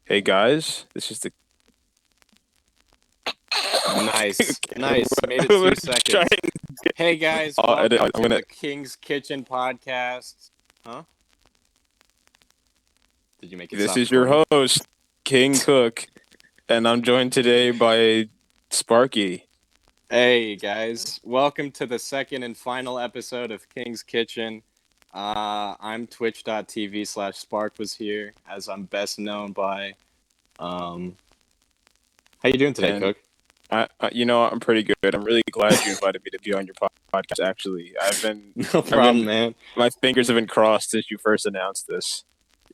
Hey guys, this is the Nice. Nice. Made it we're 2 seconds. trying. Hey guys, I'll edit. welcome I'm to gonna. the King's Kitchen podcast. Huh? Did you make it This stop is your recording? host, King Cook, and I'm joined today by Sparky. Hey guys, welcome to the second and final episode of King's Kitchen. I'm twitch.tv/Spark was here, as I'm best known by. How you doing today, And Cook? I'm pretty good. I'm really glad you invited me to be on your podcast. Actually, No problem, man. my fingers have been crossed since you first announced this.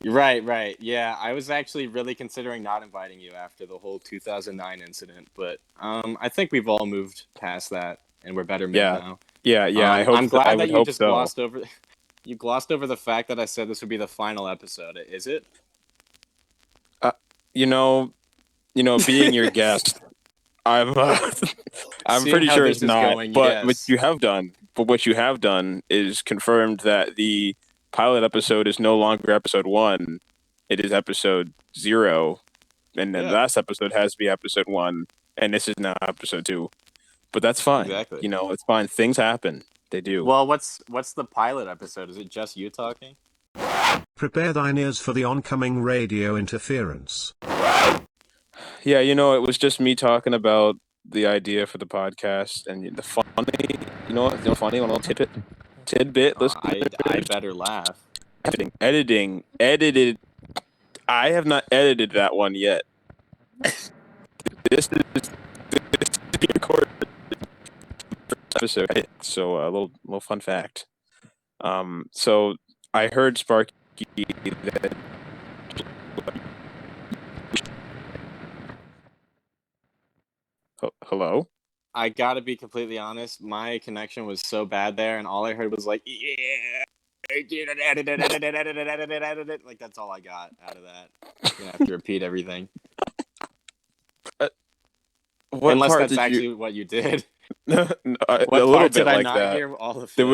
Right. Yeah, I was actually really considering not inviting you after the whole 2009 incident, but I think we've all moved past that and we're better men Yeah, now. yeah. I'm I glad would that you hope just so. glossed over the fact that I said this would be the final episode. Is it? Uh, you know, being your guest, I'm I'm Seeing pretty how sure it's this is not. going, But what yes. you have done, is confirmed that the pilot episode is no longer episode 1. It is episode 0, and then the Yeah, last episode has to be episode 1, and this is now episode 2. But that's fine. exactly. It's fine. Things happen. They do. Well, what's the pilot episode? Is it just you talking? Prepare thine ears for the oncoming radio interference. Yeah, it was just me talking about the idea for the podcast and the funny. Funny, a little tidbit. Listen, I better laugh. edited. I have not edited that one yet. This is being recorded episode. So a little fun fact. So I heard Sparky that. Hello. I gotta be completely honest, my connection was so bad there, and all I heard was like, yeah, like that's all I got out of that. I'm gonna have to repeat everything. What Unless part that's did you? actually what you did. A What little part bit did I like not that. hear all of There it?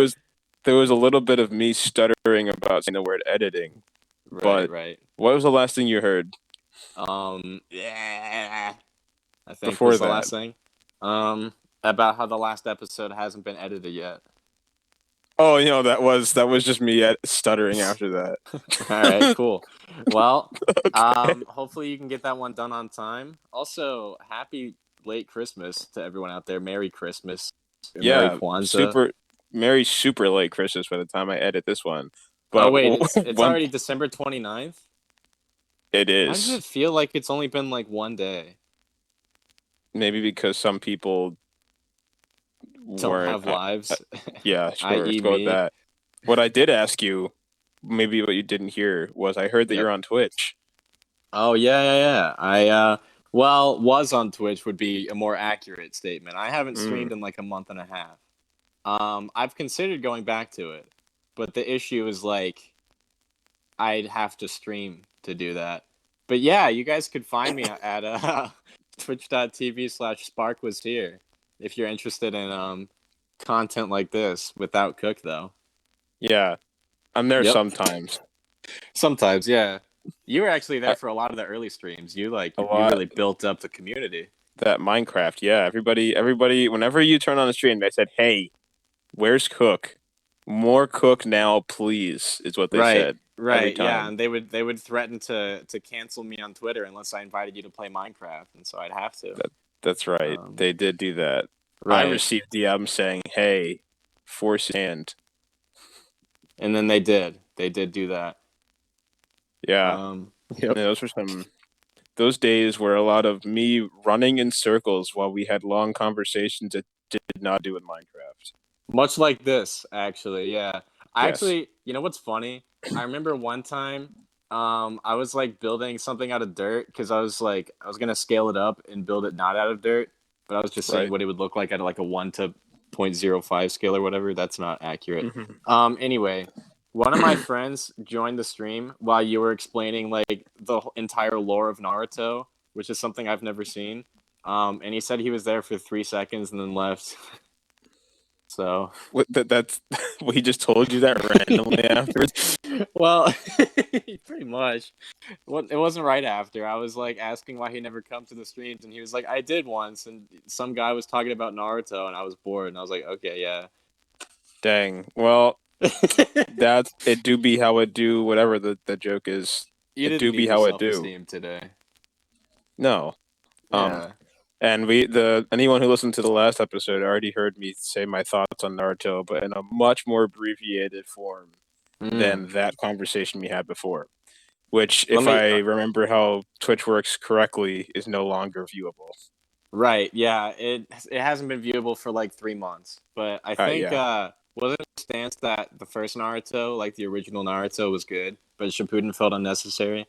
was a little bit of me stuttering about saying the word editing. But Right. what was the last thing you heard Yeah, I think before was the that? last thing. About how the last episode hasn't been edited yet. Oh, that was just me stuttering after that. All right, cool. Well, Okay. hopefully you can get that one done on time. Also, happy late Christmas to everyone out there. Merry Christmas. Or Merry Yeah, Kwanzaa. super late Christmas by the time I edit this one. Oh But wait, it's one, already December 29th? it Why does is it feel like it's only been like one day? maybe because some people Don't weren't. have lives, Yeah, sure. Let's i.e. go with me. that. What I did ask you, maybe what you didn't hear, was I heard that Yep. you're on Twitch. Oh yeah. I was on Twitch would be a more accurate statement. I haven't Mm. streamed in like a month and a half. I've considered going back to it, but the issue is like I'd have to stream to do that. But yeah, you guys could find me at twitch.tv/Spark was here if you're interested in content like this without Cook though. Yeah, I'm there Yep. sometimes. Sometimes, yeah. You were actually there for a lot of the early streams. A You lot really built up the community. that Minecraft. Yeah, everybody. Whenever you turn on the stream, they said, "Hey, where's Cook? More Cook now, please," is what they said every Yeah, time. and they would threaten to cancel me on Twitter unless I invited you to play Minecraft, and so I'd have to. That's right. Um, They did do that. I right, received DMs saying, "Hey, force your hand." and then they did do that. Yeah, Yep. yeah, those days were a lot of me running in circles while we had long conversations that did not do in Minecraft. Much like this, actually. Yeah, Yes. you know what's funny? I remember one time, I was like building something out of dirt because I was gonna scale it up and build it not out of dirt, but I was just saying Right. what it would look like at like a 1:0.05 scale or whatever. That's not accurate. Mhm. Anyway, one of my friends joined the stream while you were explaining like the entire lore of Naruto, which is something I've never seen. And he said he was there for 3 seconds and then left. So That's well, he just told you that randomly afterwards. well, pretty much. It wasn't right after. I was like asking why he never comes to the streams, and he was like, "I did once," and some guy was talking about Naruto, and I was bored, and I was like, "Okay, yeah." Dang. Well, that's it. Do be how it do. Whatever the joke is. You It didn't do need be the how it do. self-esteem today. No. Yeah. And anyone who listened to the last episode already heard me say my thoughts on Naruto, but in a much more abbreviated form than that conversation we had before. Which, if I remember how Twitch works correctly, is no longer viewable. Right. Yeah. It hasn't been viewable for like 3 months, but I think wasn't the stance that the first Naruto, like the original Naruto, was good, but Shippuden felt unnecessary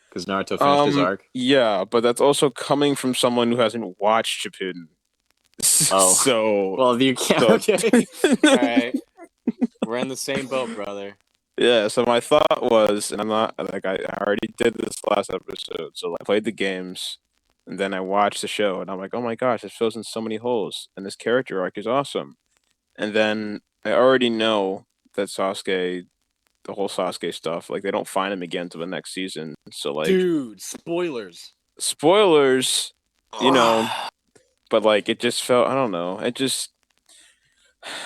because Naruto finished his arc. Yeah, but that's also coming from someone who hasn't watched Shippuden. Oh. So well, you can't. Okay. All right. We're in the same boat, brother. Yeah, so my thought was, and I'm not like I already did this last episode, so I played the games, and then I watched the show, and I'm like, oh my gosh, this fills in so many holes, and this character arc is awesome. And then I already know that Sasuke, the whole Sasuke stuff, like they don't find him again till the next season. So like, dude, spoilers, you know, but like it just felt, I don't know,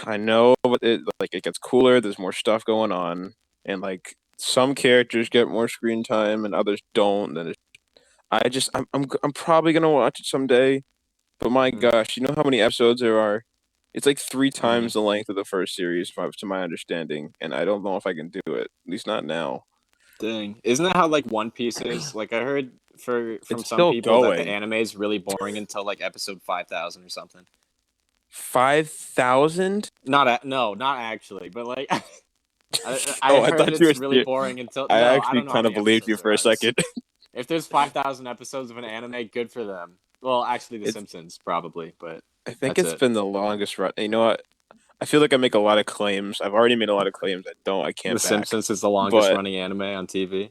I know it gets cooler. There's more stuff going on, and like some characters get more screen time and others don't. And I'm probably gonna watch it someday. But my gosh, you know how many episodes there are? It's like 3 times the length of the first series, to my understanding, and I don't know if I can do it. At least not now. Dang, isn't that how like One Piece is? Like I heard from It's some people that the going. anime is really boring until like episode 5,000 or something. 5,000? Not actually, but like I I heard thought you it's were really boring until I I actually don't know how kind of many believed you episodes for a there are. second. If there's 5,000 episodes of an anime, good for them. Well, actually, The It's- Simpsons probably, but I think that's it's been the longest run. You know what? I feel like I make a lot of claims. I've already made a lot of claims I can't The back. Simpsons is the longest But running anime on TV.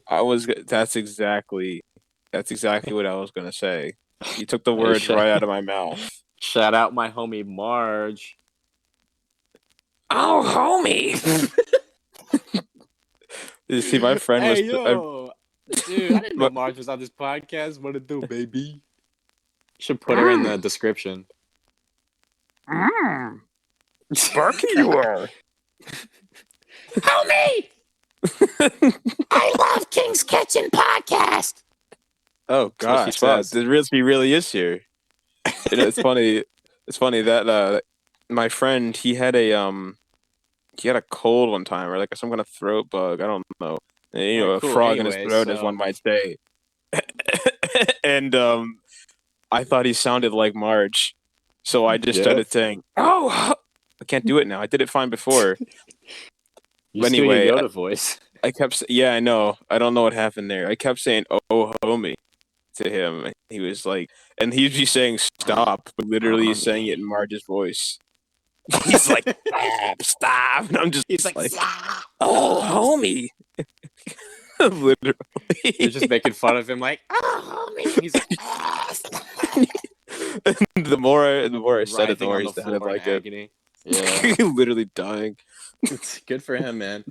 that's exactly what I was gonna say. You took the words right out of my mouth. Shout out my homie Marge. Oh, homie! You see, my friend was. Dude, I didn't know Marge was on this podcast. What it do, baby? Should put her in the description. Sparky, you are. Homie! I love King's Kitchen podcast. Oh gosh, wow! He really is here. It's funny. It's funny that my friend he had a cold one time, or like some kind of throat bug. I don't know. And, a frog in his throat, as one might say. And I thought he sounded like Marge, so I just started saying, "Oh, I can't do it now. I did it fine before." But anyway, Yoda voice. I kept, I know. I don't know what happened there. I kept saying, "Oh, homie," to him. He was like, and he'd be saying "stop," but literally saying it in Marge's voice. He's like, "Stop!" And I'm just like, "Oh, homie." Literally, you're just making fun of him, like, "Oh, homie." He's like, the more I said it, the more he sounded like agony. Yeah, literally dying. It's good for him, man.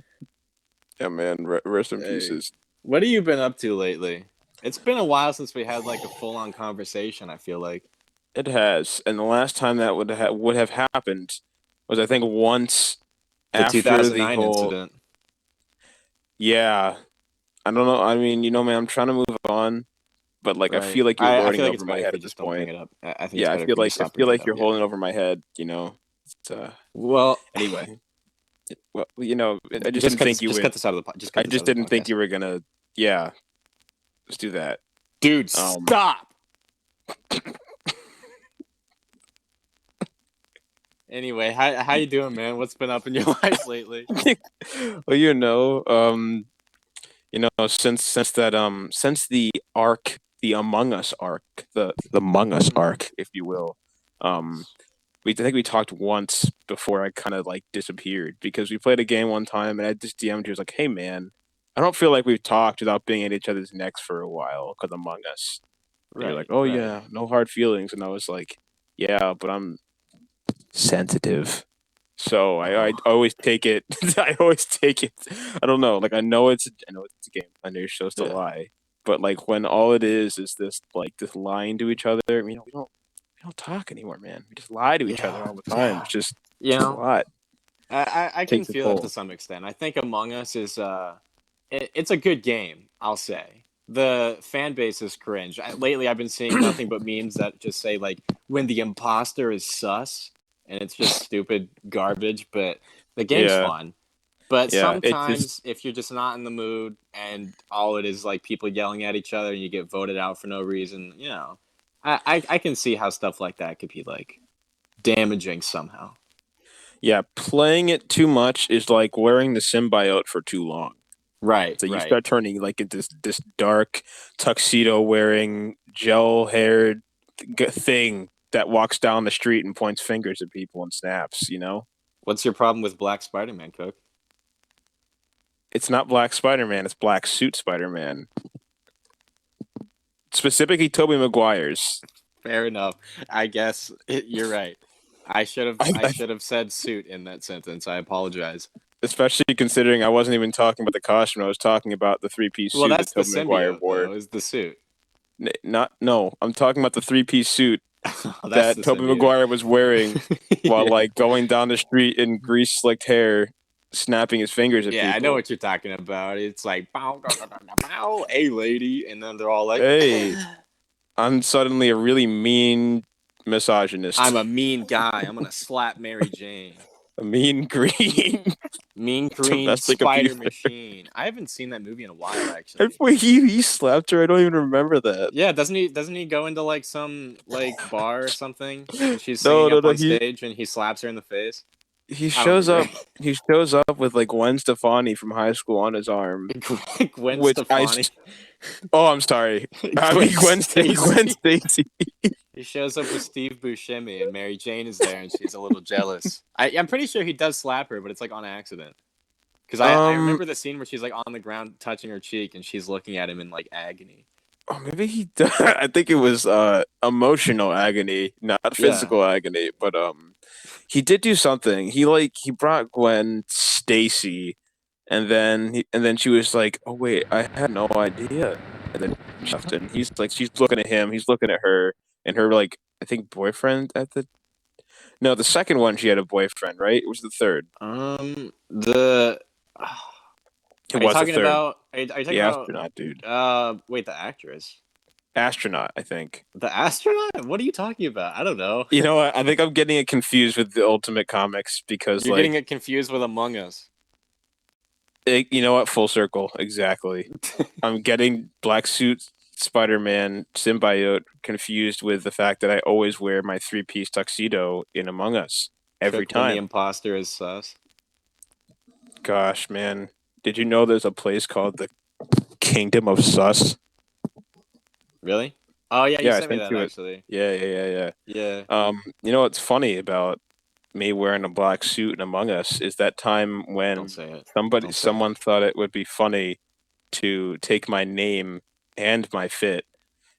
Yeah, man. Rest in pieces. What have you been up to lately? It's been a while since we had like a full-on conversation. I feel like it has, and the last time that would have happened was, I think, once the after 2009 the whole incident. Yeah, I don't know. I mean, man, I'm trying to move on, but like I feel like you're lording over my head at this point. I think I feel like you're holding over my head. It's, well, anyway. Well, I just didn't think you would. Just cut this out of the podcast. I just didn't think you were gonna. Yeah, let's do that, dude. Stop. Anyway, how you doing, man? What's been up in your life lately? Well, since the arc, the Among Us arc, the Among Us arc, if you will, I think we talked once before I kind of like disappeared, because we played a game one time and I just DM'd you, was like, "Hey man, I don't feel like we've talked without being at each other's necks for a while because Among Us." And you're like, "Oh yeah, no hard feelings," and I was like, "Yeah, but I'm sensitive." So I always take it. I always take it. I don't know. Like I know it's a game. I know you're supposed to Yeah. lie, but like when all it is this lying to each other. We don't talk anymore, man. We just lie to each other all the time. Yeah. It's just You it's a know, lot. I can Takes a feel it to toll. some extent. I think Among Us is it's a good game. I'll say the fan base is cringe. Lately, I've been seeing nothing but memes that just say like when the imposter is sus, and it's just stupid garbage. But the game's Yeah, fun. But yeah. It's just sometimes, if you're just not in the mood and all it is like people yelling at each other and you get voted out for no reason, I can see how stuff like that could be like damaging somehow. yeah. Playing it too much is like wearing the symbiote for too long. Right, So you right. start turning like into this dark tuxedo wearing gel haired thing that walks down the street and points fingers at people and snaps. What's your problem with Black Spider-Man, Cook? It's not Black Spider-Man. It's Black Suit Spider-Man. Specifically, Tobey Maguire's. Fair enough. I guess you're right. I should have I I, should have said suit in that sentence. I apologize. especially considering I wasn't even talking about the costume. I was talking about the three-piece Well, suit that that's the Tobey Maguire symbiote wore. though. Is the suit? No, I'm talking about the three-piece suit That's that the Tobey symbiote. Maguire was wearing while Yeah. like going down the street in grease-slicked hair, snapping his fingers at Yeah, I know people. what you're talking about. It's like bow, bow, bow, bow, bow, hey lady, and then they're all like, Hey, I'm suddenly a really mean misogynist. I'm a mean guy. I'm gonna slap Mary Jane. A mean green Mean Green domestic Spider abuser. Machine. I haven't seen that movie in a while, I actually. Wait, he slapped her. I don't even remember that. Yeah, doesn't he go into like some like bar or something and she's No, singing no, up no. on He stage and he slaps her in the face? he I don't shows remember. up. He shows up with like Gwen Stefani from high school on his arm. Gwen Which Stefani. oh, I'm sorry. I Gwen mean Gwen Stacy. Stacy. He shows up with Steve Buscemi and Mary Jane is there and she's a little jealous. I'm pretty sure he does slap her, but it's like on accident. Because I Um. remember the scene where she's like on the ground touching her cheek and she's looking at him in like agony. Oh, maybe he. I think it was emotional agony, not Yeah. physical agony. But he did do something. He brought Gwen Stacy, and then she was like, "Oh wait, I had no idea." And then she left, and he's like, she's looking at him, he's looking at her, and her like I think boyfriend at the no, the second one she had a boyfriend, right? It was the third. The It Are you was the talking third. about? Are you talking The about? astronaut dude, Wait, the actress, astronaut, I think. the astronaut. What are you talking about? I don't know. You know what? I think I'm getting it confused with the Ultimate Comics because You're getting like it confused with Among Us. you know what? Full circle, exactly. I'm getting Black Suit Spider-Man symbiote confused with the fact that I always wear my three-piece tuxedo in Among Us every Cook when the time. imposter is sus. Gosh, man, did you know there's a place called the Kingdom of Sus? Really? Oh yeah, you Yeah, I sent me sent that you it. actually. Yeah. Yeah. You know what's funny about me wearing a black suit in Among Us is that time Don't when say it. somebody, Don't say it. someone thought it would be funny to take my name and my fit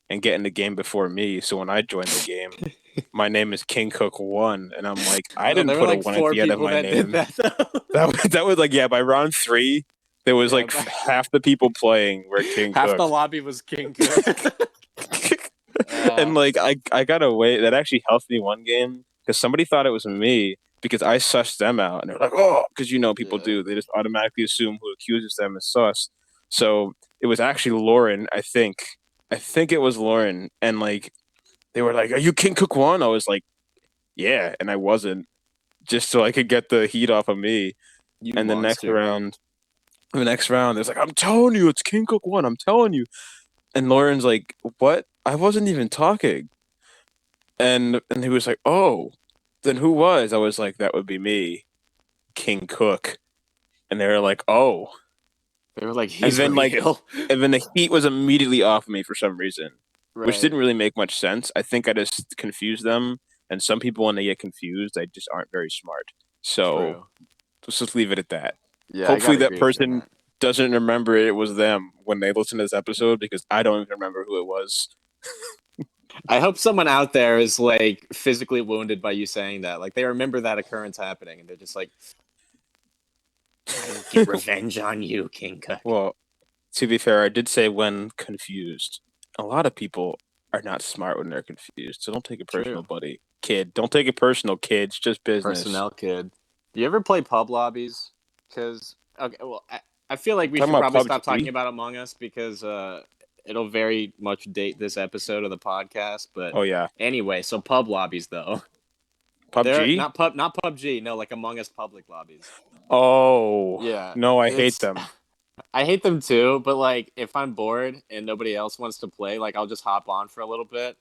and get in the game before me. So when I joined the game, my name is King Cook One, and I'm like, I No, didn't there were put a like one at four the end of people my that did name. that though. That was like by round three, there was Yeah, like but- half the people playing were King Half Cook. the lobby was King Cook. And like I got away. That actually helped me one game because somebody thought it was me because I sussed them out, and they're like, "Oh," because people Yeah. do. They just automatically assume who accuses them as sus. So it was actually Lauren. I think. I think it was Lauren, and like they were like, "Are you King Cook One?" I was like, "Yeah," and I wasn't, just so I could get the heat off of me. You And monster. the next round, there's like, "I'm telling you, it's King Cook One. I'm telling you." And Lauren's like, "What? I wasn't even talking." And he was like, "Oh, then who was?" I was like, "That would be me, King Cook." And they were like, "Oh." They were like, he's then, like, real. And then the heat was immediately off me for some reason, which Right. didn't really make much sense. I think I just confused them. And some people, when they get confused, they just aren't very smart. So True. let's just leave it at that. Yeah, Hopefully I that gotta agree with you on person that. doesn't remember it was them when they listen to this episode because I don't even remember who it was. I hope someone out there is like physically wounded by you saying that. Like they remember that occurrence happening, and they're just like, "I get revenge on you, King Cook." Well, to be fair, I did say when confused. A lot of people are not smart when they're confused, so don't take it personal, True. buddy. Kid, don't take it personal, kid. It's just business. Personnel kid. Do you ever play pub lobbies? Because okay, well, I feel like we Talking should about probably stop talking PUBG. about Among Us because it'll very much date this episode of the podcast. But Oh yeah, anyway, so pub lobbies though. They're PUBG. not PUBG. No, like Among Us public lobbies. Oh Yeah, no, I hate it's them. I hate them too. But like, if I'm bored and nobody else wants to play, like I'll just hop on for a little bit,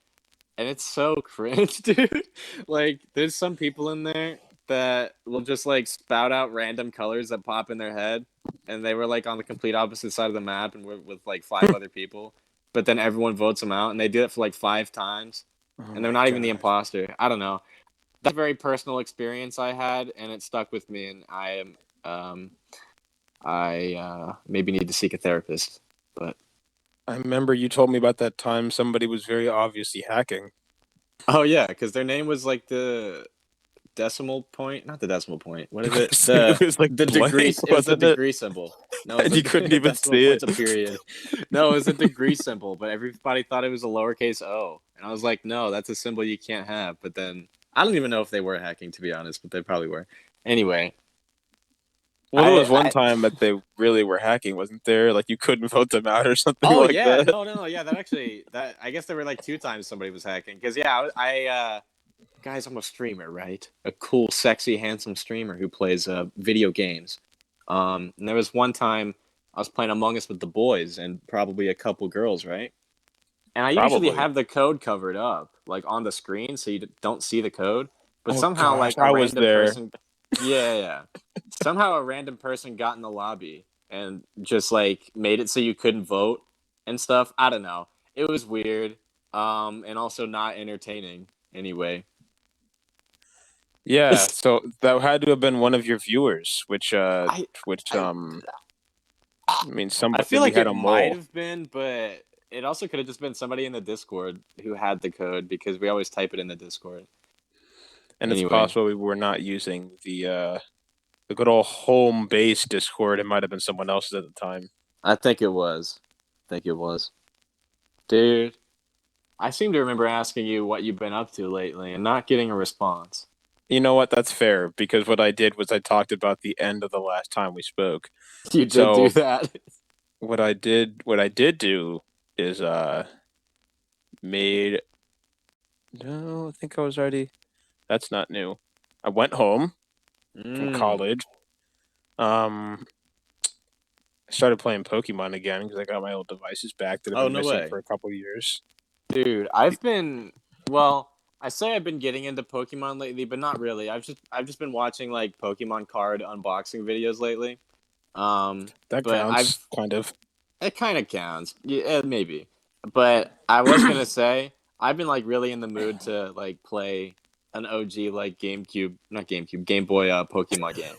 and it's so cringe, dude. Like, there's some people in there that will just like spout out random colors that pop in their head, and they were like on the complete opposite side of the map, and we're with like 5 other people. But then everyone votes them out, and they do it for like 5 times, Oh and they're my not even the god. imposter. I don't know. That's a very personal experience I had, and it stuck with me. And I maybe need to seek a therapist. But I remember you told me about that time somebody was very obviously hacking. oh yeah, because their name was like the decimal point, not the decimal point. What is it? The It was like the degree. blank, It was the wasn't it? degree symbol. No, it And was you couldn't a even decimal see it. point's a period. No, it was a degree symbol, but everybody thought it was a lowercase o, and I was like, no, that's a symbol you can't have. But then I don't even know if they were hacking, to be honest, but they probably were. Anyway, Well, there was one I time that they really were hacking, wasn't there? Like you couldn't vote them out or something oh like yeah, that. no, yeah, that actually that I guess there were like 2 times somebody was hacking because yeah, guys, I'm a streamer, right? A cool, sexy, handsome streamer who plays video games. And there was one time I was playing Among Us with the boys and probably a couple girls, right? And I usually Probably. have the code covered up, like on the screen, so you don't see the code. But Oh somehow, gosh, like a I was random there. person, yeah. Somehow a random person got in the lobby and just like made it so you couldn't vote and stuff. I don't know. It was weird, and also not entertaining. Anyway, Yeah, so that had to have been one of your viewers, I which I I mean I somebody feel we like had it a might mole, have been, but it also could have just been somebody in the Discord who had the code because we always type it in the Discord. and it's Anyway, possible we were not using the good old home base Discord. It might have been someone else's at the time. I think it was. Dude, I seem to remember asking you what you've been up to lately and not getting a response. You know what? That's fair because what I did was I talked about the end of the last time we spoke. You did do So that. what I did do is made no, I think I was already. That's not new. I went home from Mm. college. Um, I started playing Pokemon again because I got my old devices back that I've Oh, been no missing way. for a couple years. Dude, I've been well, I say I've been getting into Pokemon lately, but not really. I've just been watching like Pokemon card unboxing videos lately. That But I've counts, kind of. it kind of counts. Yeah, maybe. But I was going to say I've been like really in the mood to like play an OG like not GameCube, Game Boy Pokemon game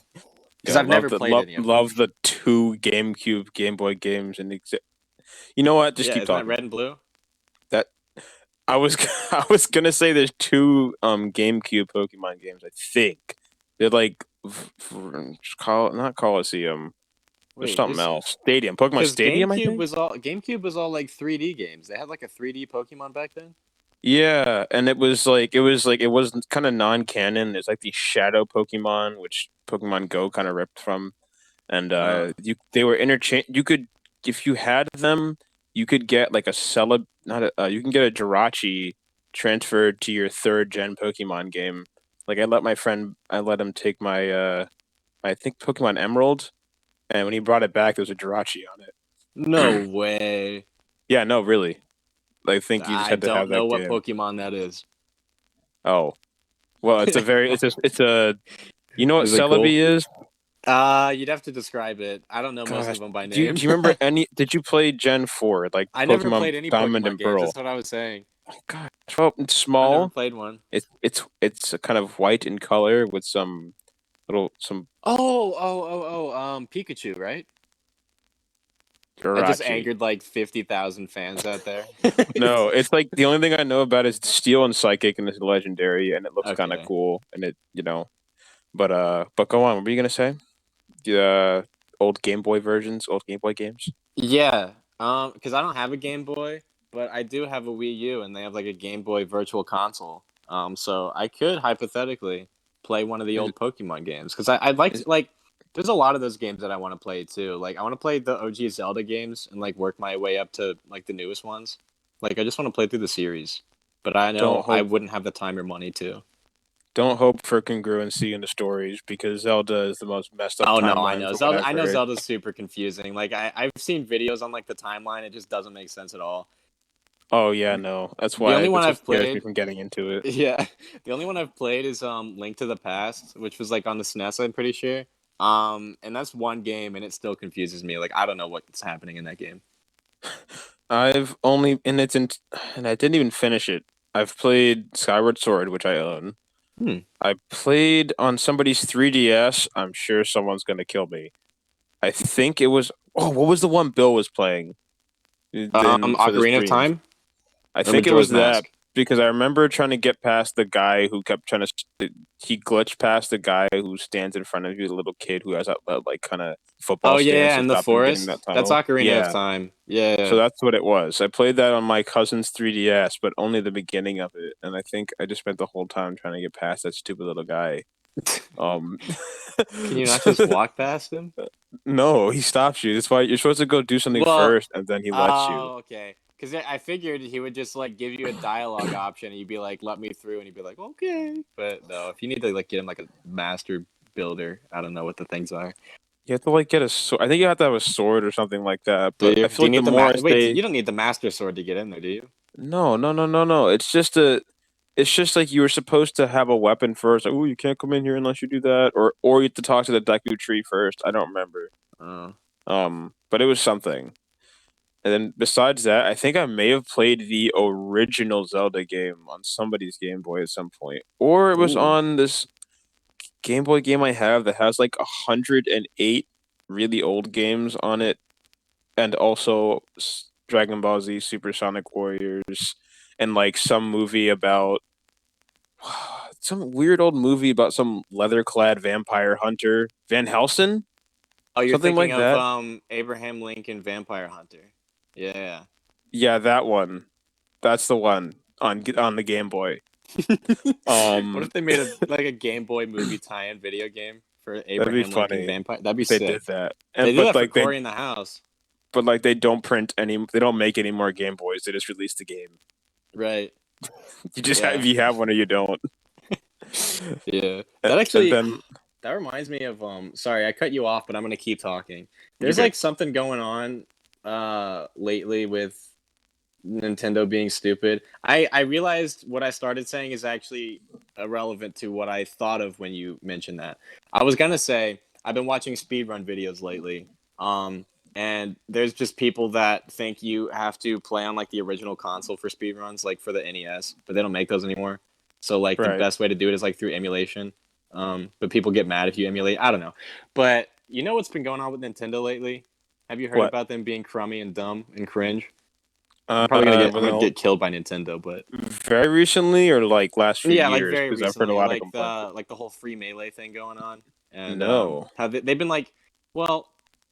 because Yeah, I've never played any of them. love the two GameCube Game Boy games and you know what? Just Yeah, keep isn't that talking. Red and Blue? That I was I was gonna say there's two GameCube Pokemon games. I think they're like not Coliseum. There's Wait, something is else. Stadium, Pokemon because Stadium, I think. GameCube was all like 3D games. They had like a 3D Pokemon back then. Yeah, and it was kind of non-canon. It's like the Shadow Pokemon, which Pokemon Go kind of ripped from, and Uh, they were interchange. You could if you had them, you could get like a Cele not a you can get a Jirachi transferred to your third gen Pokemon game. Like I let him take my I think Pokemon Emerald, and when he brought it back, there was a Jirachi on it. no way. Yeah, no, really. I think you just I had to have don't know that what game. Pokemon that is. Oh, well, it's a you know what Is it Celebi cool? is? You'd have to describe it. I don't know most Gosh, of them by do you name. do you remember any? Did you play Gen 4, like I never Pokemon played any Diamond Pokemon and games. Pearl? That's what I was saying. Oh, gosh, well, it's I never small. played one. It's a kind of white in color with some Pikachu, right? I just Garachi. angered like 50,000 fans out there. No, it's like the only thing I know about is Steel and Psychic, and it's legendary, and it looks kind of Okay. cool, and but go on. What were you gonna say? The old Game Boy versions, old Game Boy games. Yeah. Because I don't have a Game Boy, but I do have a Wii U, and they have like a Game Boy Virtual Console. So I could hypothetically play one of the Is, old Pokemon games because I'd like to is, like. There's a lot of those games that I want to play too. Like I want to play the OG Zelda games and like work my way up to like the newest ones. Like I just want to play through the series, but I know don't I hope wouldn't have the time or money to. don't hope for congruency in the stories because Zelda is the most messed up Oh no, I timeline know from what Zelda. I've I know heard. Zelda's super confusing. Like I've seen videos on like the timeline. It just doesn't make sense at all. Oh yeah, no, that's The only why one that's what I've scares me played, from getting into it. yeah, the only one I've played is Link to the Past, which was like on the SNES. I'm pretty sure. And that's one game, and it still confuses me. Like I don't know what's happening in that game. I've only and it's in and I didn't even finish it. I've played Skyward Sword, which I own. Hmm. I played on somebody's 3DS. I'm sure someone's gonna kill me. I think it was. Oh, what was the one Bill was playing? Then for the Ocarina of streams. Time I or think it Majora's was that Mask. because I remember trying to get past the guy who kept trying to. He glitched past the guy who stands in front of you, the little kid who has that like kind of Oh football yeah, stance yeah, to in the stop him getting forest. that That's tunnel. Ocarina of Yeah, Time. Yeah. so that's what it was. I played that on my cousin's 3DS, but only the beginning of it, and I think I just spent the whole time trying to get past that stupid little guy. Um, Can you not so- just walk past him? no, he stops you. That's why you're supposed to go do something Well, first, and then he lets you. oh, okay. Because I figured he would just like give you a dialogue option, and you'd be like, "Let me through," and he'd be like, "Okay." But no, if you need to like get him like a master builder, I don't know what the things are. You have to like get a sword. I think you have to have a sword or something like that. Do But you? I Do feel you like the need the more I Wait, stay, you don't need the master sword to get in there, do you? no, no, no, no, no. It's just a. It's just like you were supposed to have a weapon first. Like, oh, you can't come in here unless you do that, or you have to talk to the Deku tree first. I don't remember. Oh. But it was something. And then besides that, I think I may have played the original Zelda game on somebody's Game Boy at some point, or it was Ooh. on this Game Boy game I have that has like 108 really old games on it, and also Dragon Ball Z Super Sonic Warriors, and like some movie about some weird old movie about some leather-clad vampire hunter, Van Helsing, Oh, you're something thinking like of that. Abraham Lincoln Vampire Hunter. Yeah. Yeah, that one. That's the one on the Game Boy. What if Um, they made a Game Boy movie tie-in video game for that'd be Abraham Lincoln funny. Vampire? That'd be They did sick. that, They and did that for Corey in the House. but like they don't print any. They don't make any more Game Boys. They just release the game. Right. You just Yeah. have you have one or you don't. Yeah. And That actually then that reminds me of sorry, I cut you off, but I'm gonna keep talking. you're There's good. like something going on lately with Nintendo being stupid. I realized what I started saying is actually irrelevant to what I thought of when you mentioned that. I was gonna say I've been watching speedrun videos lately. And there's just people that think you have to play on like the original console for speedruns, like for the NES, but they don't make those anymore. So like the Right. best way to do it is like through emulation. But people get mad if you emulate. I don't know. But you know what's been going on with Nintendo lately? Have you heard What? about them being crummy and dumb and cringe? I'm probably gonna get I'm gonna Well, get killed by Nintendo, but very recently or like last few yeah, like years very because I've heard a recently, lot of complaints. like the whole free melee thing going on, and No. how they've been like, well,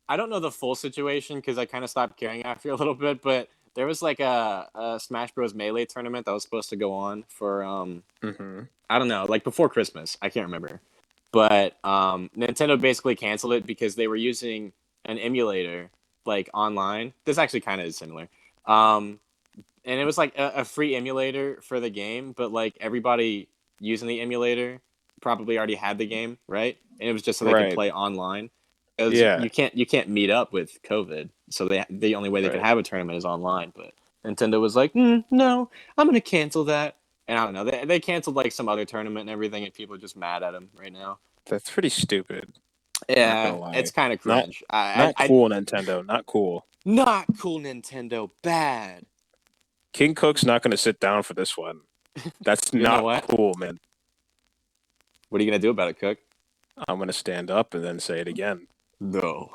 I don't know the full situation because I kind of stopped caring after a little bit, but there was like a Smash Bros Melee tournament that was supposed to go on for Mm-hmm. I don't know, like before Christmas, I can't remember, but Nintendo basically canceled it because they were using an emulator like online. This actually kind of is similar. Um, and it was like a free emulator for the game, but like everybody using the emulator probably already had the game, right? And it was just so they could Right. play online. Because Yeah. you can't meet up with COVID, so the only way they could Right. have a tournament is online. But Nintendo was like, no, I'm gonna cancel that. And I don't know, they canceled like some other tournament and everything, and people are just mad at them right now. That's pretty stupid. Not Yeah, gonna lie. it's kind of Not cringe. not cool, Nintendo. Not cool. Not cool, Nintendo. Bad. King Cook's not gonna sit down for this one. That's You know not what? cool, man. What are you gonna do about it, Cook? I'm gonna stand up and then say it again. No.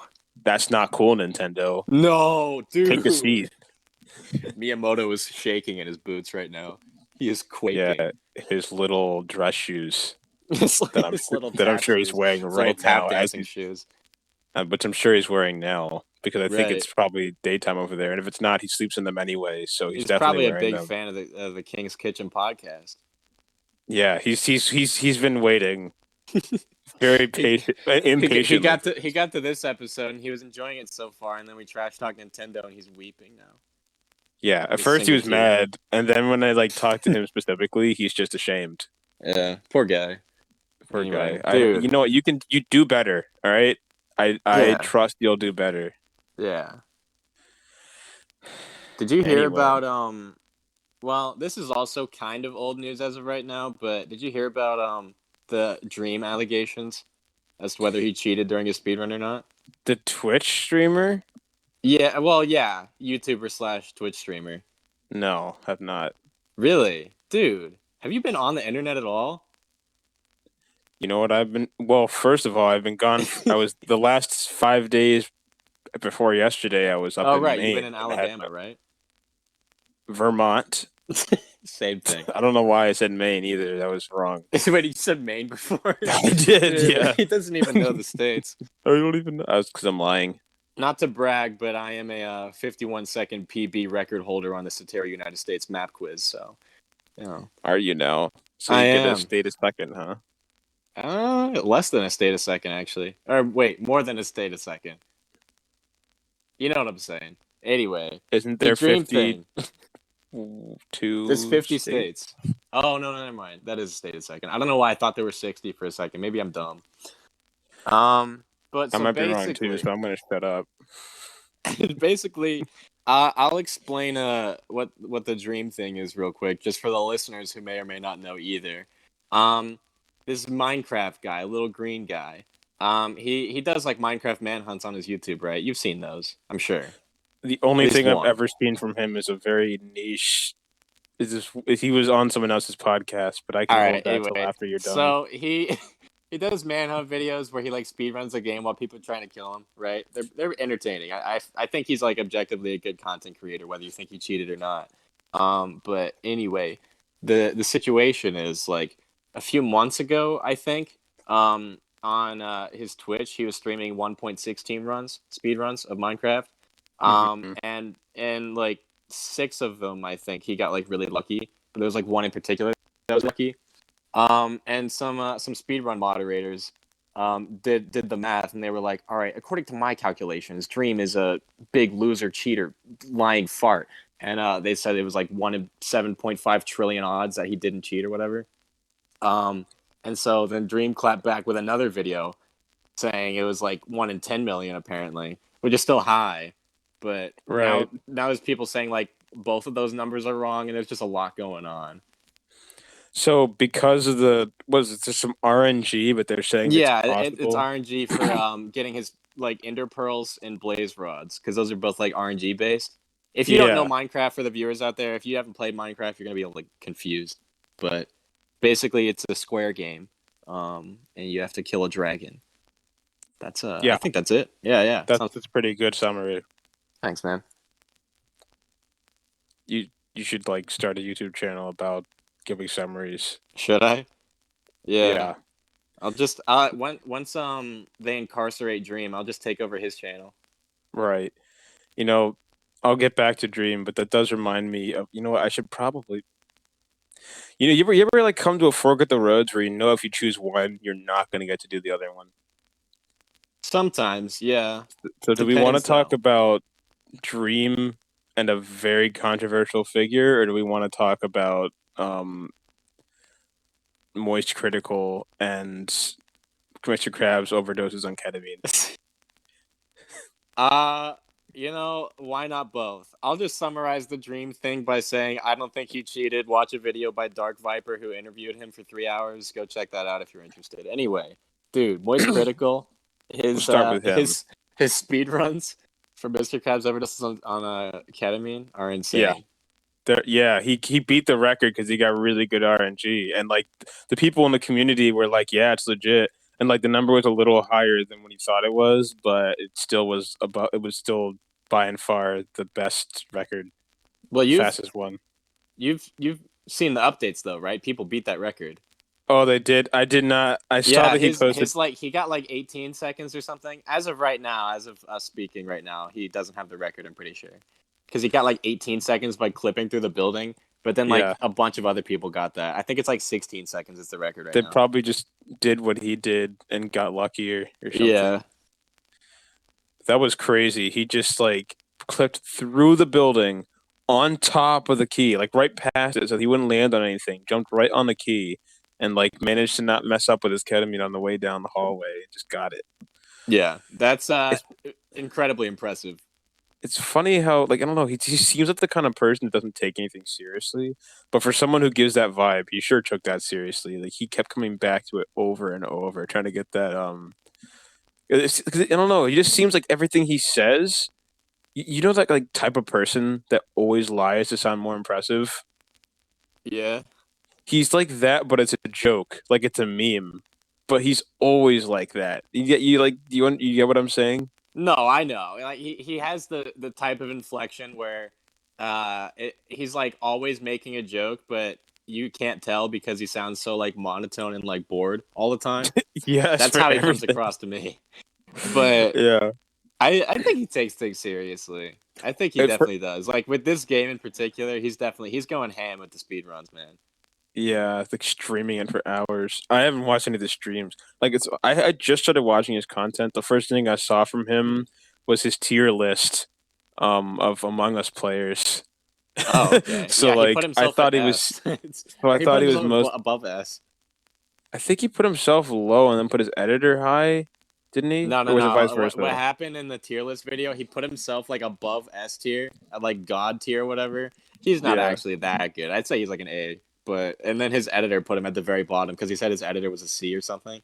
That's not cool, Nintendo. No, dude. Take a seat. Miyamoto is shaking in his boots right now. He is quaking. Yeah, his little dress shoes His that little I'm tap sure he's shoes. wearing His little right tap now, dancing shoes. which I'm sure he's wearing now because I think Right. it's probably daytime over there, and if it's not, he sleeps in them anyway. So he's He's definitely probably a wearing big them. fan of the King's Kitchen podcast. Yeah, he's been waiting very patient, He impatiently. got to this episode and he was enjoying it so far, and then we trash talk Nintendo and he's weeping now. Yeah, at A first he single was tear. mad, and then when I talked to him specifically, he's just ashamed. Yeah, poor guy. Poor Anyway, guy. dude. You know what? You do better. All right. I Yeah. trust you'll do better. Yeah. Did you hear Anyway. about Well, this is also kind of old news as of right now, but did you hear about the Dream allegations as to whether he cheated during his speedrun or not? The Twitch streamer? Yeah, well, yeah, YouTuber / Twitch streamer. No, have not. Really, dude? Have you been on the internet at all? You know what I've been? Well, first of all, I've been gone. I was the last 5 days before yesterday. I was up Oh, in right, Maine. you've been in Alabama, right? Vermont. Same thing. I don't know why I said Maine either. That was wrong. Wait, you said Maine before? I did, Dude, yeah. He doesn't even know the states. I don't even know. Because I'm lying. Not to brag, but I am a 51-second PB record holder on the Satera United States map quiz, so, you know. Are you now? So I you get am. a state a second, huh? Less than a state a second, actually. Or wait, more than a state a second. You know what I'm saying. Anyway, Isn't the there Dream 50? thing. Two There's 50 states. Oh, no, never mind. That is a state a second. I don't know why I thought there were 60 for a second. Maybe I'm dumb. But I so might be wrong basically, too, so I'm going to shut up. basically, I'll explain what the Dream thing is real quick, just for the listeners who may or may not know either. This Minecraft guy, little green guy. He does like Minecraft manhunts on his YouTube, right? You've seen those, I'm sure. The only At least thing I've one. ever seen from him is a very niche. He was on someone else's podcast, but I can hold that till after you're done. So he does manhunt videos where he like speedruns a game while people are trying to kill him, right? They're entertaining. I think he's like objectively a good content creator, whether you think he cheated or not. But anyway, the situation is like a few months ago, I think, on his Twitch, he was streaming 1.16 speed runs of Minecraft. And like 6 of them, I think he got like really lucky. But there was like one in particular that was lucky. And some speedrun moderators did the math, and they were like, all right, according to my calculations, Dream is a big loser, cheater, lying fart. And they said it was like 1 in 7.5 trillion odds that he didn't cheat or whatever. And so then Dream clapped back with another video saying it was like 1 in 10 million apparently, which is still high. But Right. now there's people saying like both of those numbers are wrong, and there's just a lot going on. So because of there's some RNG, but they're saying it's RNG for getting his like ender pearls and blaze rods, because those are both like RNG based. If you don't know Minecraft, for the viewers out there, if you haven't played Minecraft, you're gonna be like confused. But basically, it's a square game, and you have to kill a dragon. That's I think that's it. Yeah. That's a pretty good summary. Thanks, man. You should like start a YouTube channel about giving summaries. Should I? Yeah. I'll just once they incarcerate Dream, I'll just take over his channel. Right. You know, I'll get back to Dream, but that does remind me of, you know what, I should probably, you ever like come to a fork at the roads where you know if you choose one, you're not going to get to do the other one? Sometimes, yeah. So do we want to talk about Dream and a very controversial figure, or do we want to talk about Moist Critical and Mr. Krabs overdoses on ketamine? Why not both? I'll just summarize the Dream thing by saying I don't think he cheated. Watch a video by Dark Viper who interviewed him for 3 hours. Go check that out if you're interested. Anyway, dude, Moist Critical, his speed runs for Mr. Krabs overdoses on ketamine are insane. He beat the record because he got really good RNG, and like the people in the community were like, yeah, it's legit. and like the number was a little higher than what he thought it was, but it still was about. It was still by and far the best record, Well, fastest one. you've seen the updates though, right? People beat that record. Oh, they did. I did not. I saw Yeah, that he posted. his like he got like 18 seconds or something. As of right now, as of us speaking right now, he doesn't have the record. I'm pretty sure because he got like 18 seconds by clipping through the building. But then like Yeah, a bunch of other people got that. I think it's like 16 seconds is the record right they now. probably just did what he did and got luckier or something. Yeah, That was crazy. He just like clipped through the building on top of the key, like right past it, so he wouldn't land on anything. Jumped right on the key, and like managed to not mess up with his ketamine on the way down the hallway. Just got it. yeah, that's It's incredibly impressive. it's funny how like I don't know. He seems like the kind of person that doesn't take anything seriously, but for someone who gives that vibe, he sure took that seriously. Like he kept coming back to it over and over, trying to get that. I don't know. He just seems like everything he says. You know that like type of person that always lies to sound more impressive. Yeah. He's like that, but it's a joke, like it's a meme. But he's always like that. You get what I'm saying? No, I know. Like he has the type of inflection where he's like always making a joke, but you can't tell because he sounds so like monotone and like bored all the time. Yes, That's for how he comes everything. across to me. But Yeah. I think he takes things seriously. I think he For, definitely does. Like with this game in particular, he's going ham with the speed runs, man. yeah, it's like streaming it for hours. I haven't watched any of the streams. Like I just started watching his content. The first thing I saw from him was his tier list of Among Us players. Oh, okay. So Yeah, he put like I himself at thought he was S. so I Or he put thought he was himself most above S. I think he put himself low and then put his editor high, didn't he? No, Or no, was it vice no. What versa? happened in the tier list video? He put himself like above S tier, at like God tier, or whatever. He's not Yeah. actually that good. I'd say he's like an A. But and then his editor put him at the very bottom because he said his editor was a C or something.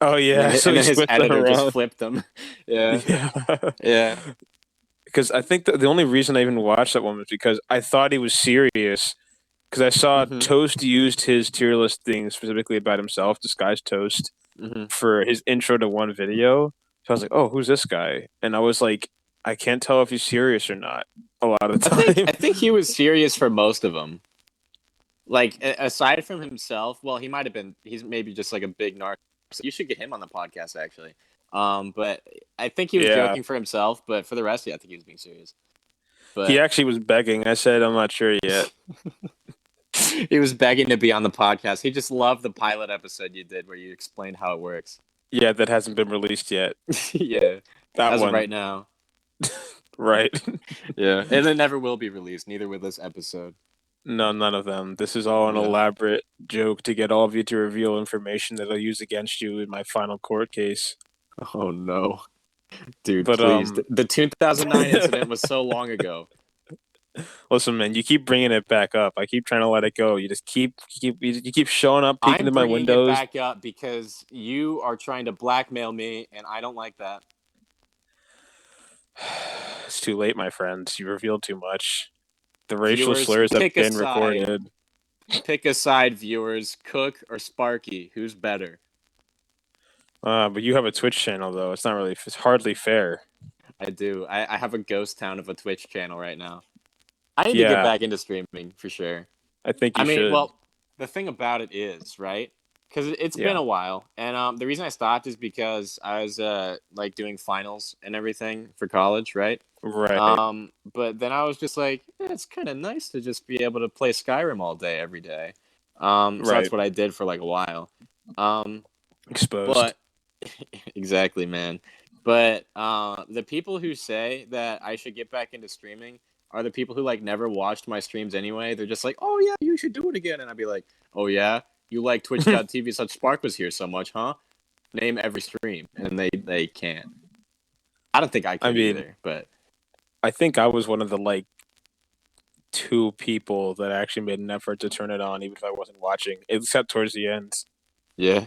Oh yeah, so And he then his switched them editor just around. flipped him. Yeah, Yeah. yeah. Because I think the only reason I even watched that one was because I thought he was serious. Because I saw Mhm. Toast used his tier list thing specifically about himself, Disguised Toast, Mhm. for his intro to one video. So I was like, "Oh, who's this guy?" And I was like, "I can't tell if he's serious or not." A lot of the time. I think he was serious for most of them. Like aside from himself, well, he might have been. He's maybe just like a big narc. You should get him on the podcast actually. But I think he was Yeah, joking for himself. But for the rest, yeah, I think he was being serious. he But actually was begging. I said, "I'm not sure yet." he was begging to be on the podcast. He just loved the pilot episode you did where you explained how it works. Yeah, that hasn't been released yet. Yeah, That as of one, right now. right? Yeah, and it never will be released. Neither will this episode. No, none of them. This is all an Yeah. elaborate joke to get all of you to reveal information that I'll use against you in my final court case. Oh no, dude! But Please, the 2009 incident was so long ago. listen, man, you keep bringing it back up. I keep trying to let it go. You just you keep showing up, peeking I'm in my bringing it windows. back up because you are trying to blackmail me, and I don't like that. It's too late, my friends. You revealed too much. The racial Viewers, slurs have pick a been side. recorded. Pick a side, viewers. Cook or Sparky? Who's better? But you have a Twitch channel, though. It's not really. It's hardly fair. I do. I have a ghost town of a Twitch channel right now. I need to get Yeah, back into streaming for sure. I think you I mean, should. well, the thing about it is, right? Because it's been Yeah, a while, and the reason I stopped is because I was like doing finals and everything for college, right? right. But then I was just like, it's kind of nice to just be able to play Skyrim all day, every day. So that's Right. what I did for like a while. Um, Exposed. but exactly, man. But the people who say that I should get back into streaming are the people who like never watched my streams anyway. They're just like, oh yeah, you should do it again. And I'd be like, oh yeah, you like Twitch.tv such Spark was here so much, huh? Name every stream. And they can't. I don't think I I could mean, either, but I think I was one of the like two people that actually made an effort to turn it on, even if I wasn't watching, except towards the end. yeah.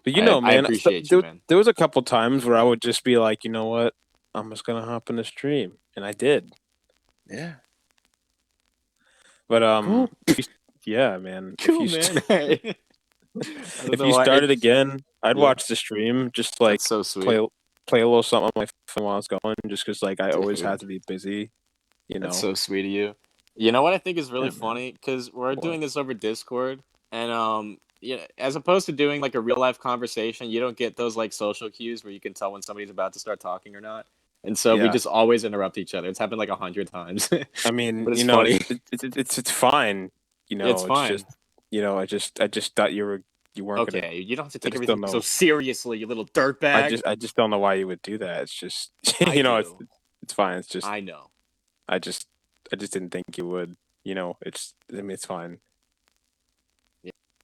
But I man, appreciate you, man. there was a couple times where I would just be like, you know what, I'm just gonna hop in the stream, and I did. Yeah. But Cool. yeah, man, Cool, man. Hey. I don't if know you why started again, I'd Yeah. watch the stream, just like That's so sweet. play a little something on my phone while it's going, just because like I always Dude. have to be busy. You know. That's so sweet of you. You know what I think is really Yeah, man. funny? Because we're What? doing this over Discord, and yeah, as opposed to doing like a real life conversation, you don't get those like social cues where you can tell when somebody's about to start talking or not. And so we Yeah. just always interrupt each other. It's happened like 100 times. I mean, But it's you know, funny. it's fine. You know, It's it's fine. just, you know, I just thought you weren't gonna. Okay, you don't have to I take just don't everything so know. seriously, you little dirtbag. I just don't know why you would do that. It's just, I you know, do. it's fine. It's just, I know. I just didn't think you would. You know, I mean, it's fine.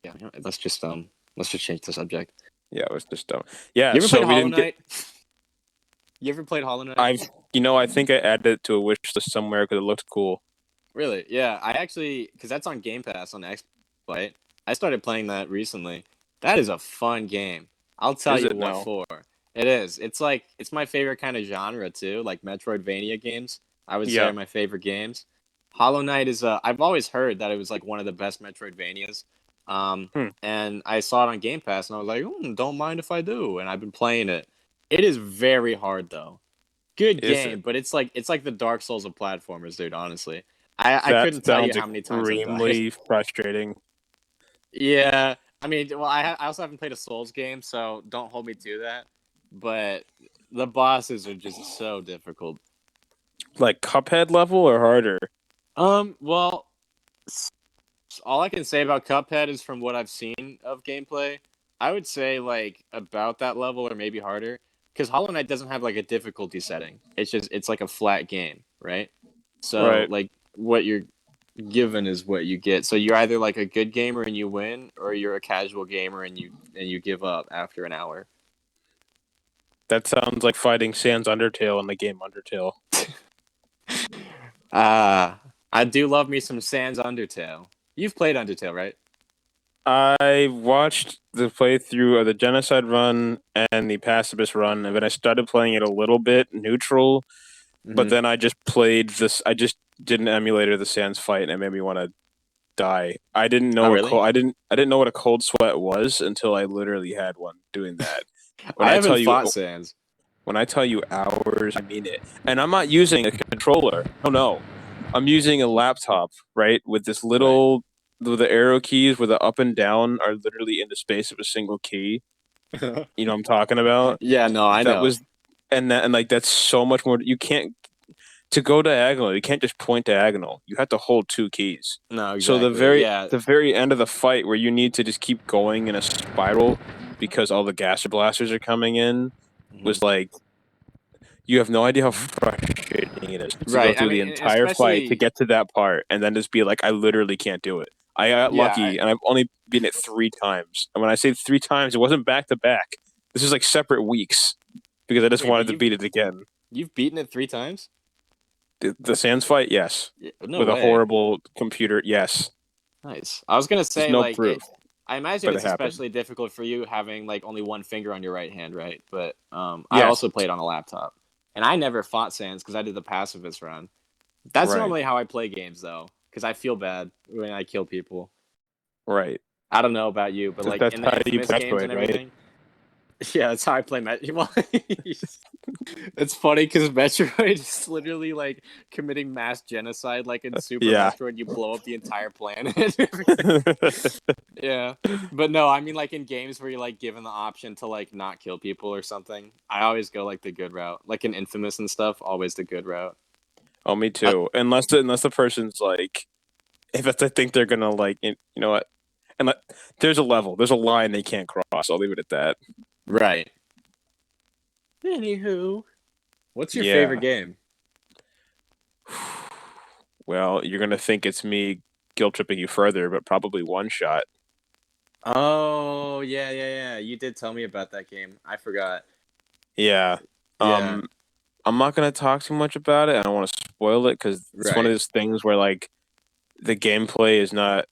Yeah, let's just change the subject. Yeah, it was just dumb. Yeah, You ever so played we Hollow didn't get. Knight? You ever played Hollow Knight? I think I added it to a wish list somewhere because it looked cool. Really? Yeah, I actually, because that's on Game Pass on Xbox, right? I started playing that recently. That is a fun game. I'll tell Is you it what now? for. It is. It's my favorite kind of genre too, like Metroidvania games. I would say Yeah. are my favorite games. Hollow Knight is I've always heard that it was like one of the best Metroidvanias. And I saw it on Game Pass and I was like, don't mind if I do. And I've been playing it. It is very hard though. Good Is game, it? but it's like the Dark Souls of platformers, dude, honestly. I That couldn't tell you sounds how many times I've died. extremely frustrating. Yeah, I mean, well, I also haven't played a Souls game, so don't hold me to that. But the bosses are just so difficult. Like Cuphead level or harder? Well, all I can say about Cuphead is from what I've seen of gameplay. I would say like about that level or maybe harder, because Hollow Knight doesn't have like a difficulty setting. It's like a flat game, right? So Right. like what you're given is what you get. So you're either like a good gamer and you win, or you're a casual gamer and you give up after an hour. That sounds like fighting Sans Undertale in the game Undertale. I do love me some Sans Undertale. You've played Undertale, right? I watched the playthrough of the Genocide run and the Pacifist run, and then I started playing it a little bit neutral, but then I just played this. I just did an emulator of the Sans fight, and it made me want to die. I didn't know Oh, what really? I didn't know what a cold sweat was until I literally had one doing that. When I I tell haven't you fought Sans. when I tell you hours, I mean it. And I'm not using a controller. No. I'm using a laptop, right? With this little with the arrow keys where the up and down are literally in the space of a single key. You know what I'm talking about? Yeah, no, I That know. was and like that's so much more you can't to go diagonal, you can't just point diagonal. You have to hold two keys. No, So exactly. Yeah. the very end of the fight where you need to just keep going in a spiral because all the gaser blasters are coming in was like you have no idea how frustrating it is to go Right. I through the mean, entire fight to especially get to that part and then just be like, I literally can't do it. I got lucky and I've only been it 3 times. And when I say 3 times, it wasn't back to back. This is like separate weeks because I just wait, but wanted to beat it again. you've beaten it 3 times? The Sans fight, yes. No With way. a horrible computer, yes. Nice. I was gonna There's say no like proof, I imagine but it it's happened. especially difficult for you having like only one finger on your right hand, right? But I Yes. also played on a laptop, and I never fought Sans because I did the pacifist run. That's Right. normally how I play games though, because I feel bad when I kill people. Right. I don't know about you, but like That's in the how you Infamous play games and Metroid, right? everything. Yeah, that's how I play Metroid. Well, it's funny because Metroid is literally like committing mass genocide. Like in Super Yeah. Metroid, you blow up the entire planet. Yeah, but no, I mean like in games where you're like given the option to like not kill people or something. I always go like the good route. Like in Infamous and stuff, always the good route. Oh, me too. Unless the person's like, if I think they're gonna like, you know what? And there's a line they can't cross. I'll leave it at that. Right. Anywho, what's your Yeah. favorite game? Well, you're gonna think it's me guilt tripping you further, but probably One Shot. Oh yeah. You did tell me about that game. I forgot. Yeah. Yeah. I'm not gonna talk too much about it. I don't want to spoil it because it's one of those things where like the gameplay is not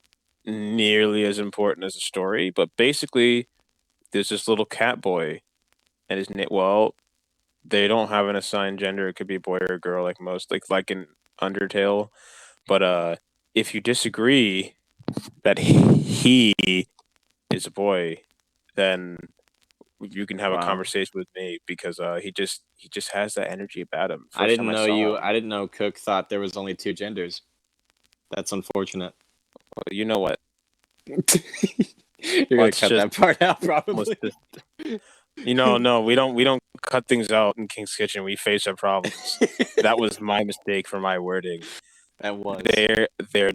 nearly as important as the story. But basically, there's this little cat boy, and his name. Well, they don't have an assigned gender. It could be a boy or a girl, like most, like in Undertale. But if you disagree that he is a boy, then you can have a Wow. conversation with me because he just has that energy about him. I First time didn't I know saw you. him, I didn't know Cook thought there was only 2 genders. That's unfortunate. well, you know what? You're gonna Let's cut just that part out, let's probably. just no, we don't cut things out in King's Kitchen. We face our problems. That was my mistake for my wording. That was. They're They're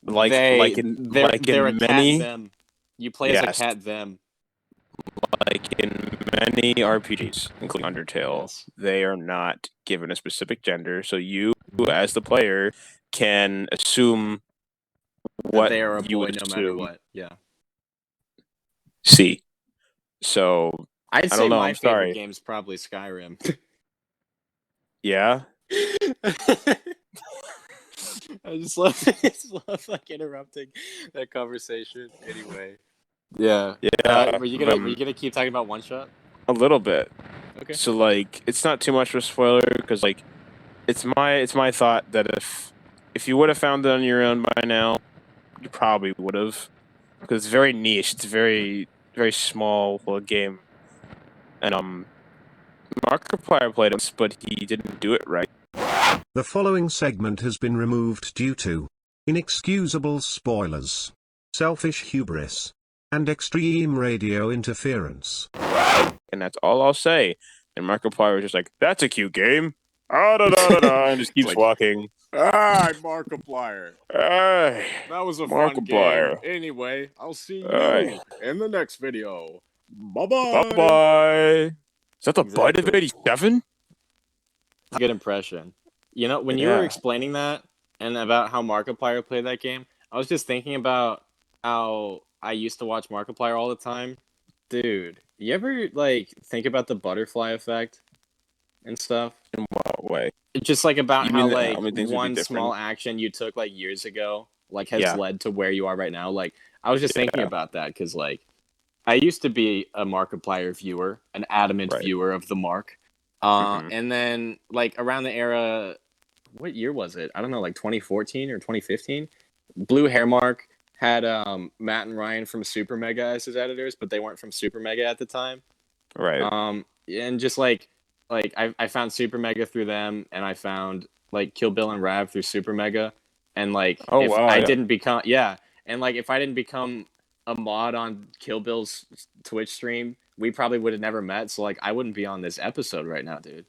like they're a in cat many them. You play as a yes, cat them. like in many RPGs, including Undertale, Yes. they are not given a specific gender, so you as the player can assume That what they are a you boy would no matter assume. what. Yeah. See, so I'd I say don't know. my I'm favorite sorry. game is probably Skyrim. Yeah, I just love like interrupting that conversation. Anyway. Yeah. yeah, Were you gonna keep talking about One Shot? a little bit. Okay. So like, it's not too much of a spoiler because like, it's my thought that if you would have found it on your own by now, you probably would have because it's very niche. It's a very small little game, and Markiplier played it, but he didn't do it right. The following segment has been removed due to inexcusable spoilers, selfish hubris, and extreme radio interference. And that's all I'll say. And Markiplier was just like, "That's a cute game." Ah, da, da, da, da, and just keeps Like, walking. Alright, Markiplier. Hey, That was a fun game. Markiplier. Anyway, I'll see you Hey. in the next video. Bye Bye-bye. bye. Is that the bite of Exactly. 87? Good impression. You know, when you were Yeah. explaining that and about how Markiplier played that game, I was just thinking about how I used to watch Markiplier all the time. Dude, you ever like think about the butterfly effect and stuff? In what way? Just like about You how mean that like how many things would be one small different? action you took like years ago like has Yeah. led to where you are right now. Like I was just thinking Yeah. about that because like I used to be a Markiplier viewer, an adamant Right. viewer of the Mark. Mhm. And then like around the era, what year was it? I don't know, like 2014 or 2015. Blue Hair Mark had Matt and Ryan from Super Mega as his editors, but they weren't from Super Mega at the time. Right. And just like I found Super Mega through them, and I found like Kill Bill and Rav through Super Mega, and like Oh, if wow, I yeah. didn't become and like if I didn't become a mod on Kill Bill's Twitch stream, we probably would have never met. So like I wouldn't be on this episode right now, dude.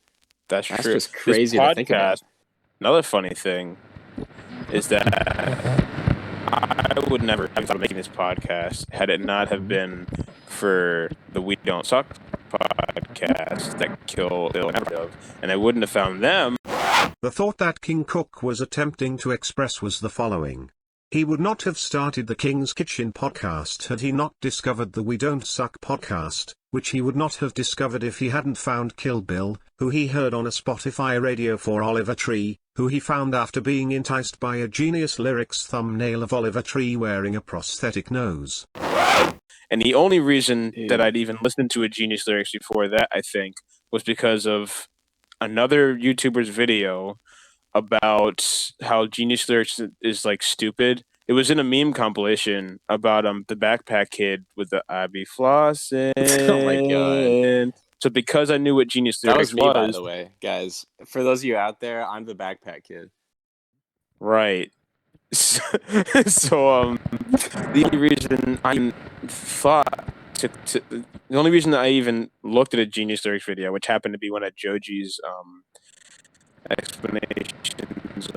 That's That's true. just This crazy to think about. podcast, another funny thing is that I would never have thought of making this podcast had it not have been for the We Don't Suck podcast that Kill Bill and Rav, and I wouldn't have found them. The thought that King Cook was attempting to express was the following. He would not have started the King's Kitchen podcast had he not discovered the We Don't Suck podcast, which he would not have discovered if he hadn't found Kill Bill, who he heard on a Spotify radio for Oliver Tree, who he found after being enticed by a Genius Lyrics thumbnail of Oliver Tree wearing a prosthetic nose. And the only reason that I'd even listened to a Genius Lyrics before that, I think, was because of another YouTuber's video about how Genius Lyrics is like stupid. It was in a meme compilation about the backpack kid with the I be flossing. Oh my god. So because I knew what Genius That Lyrics was me, by the way, guys. For those of you out there, I'm the backpack kid. right. So, the only reason I thought the only reason that I even looked at a Genius Lyrics video, which happened to be one of Joji's explanations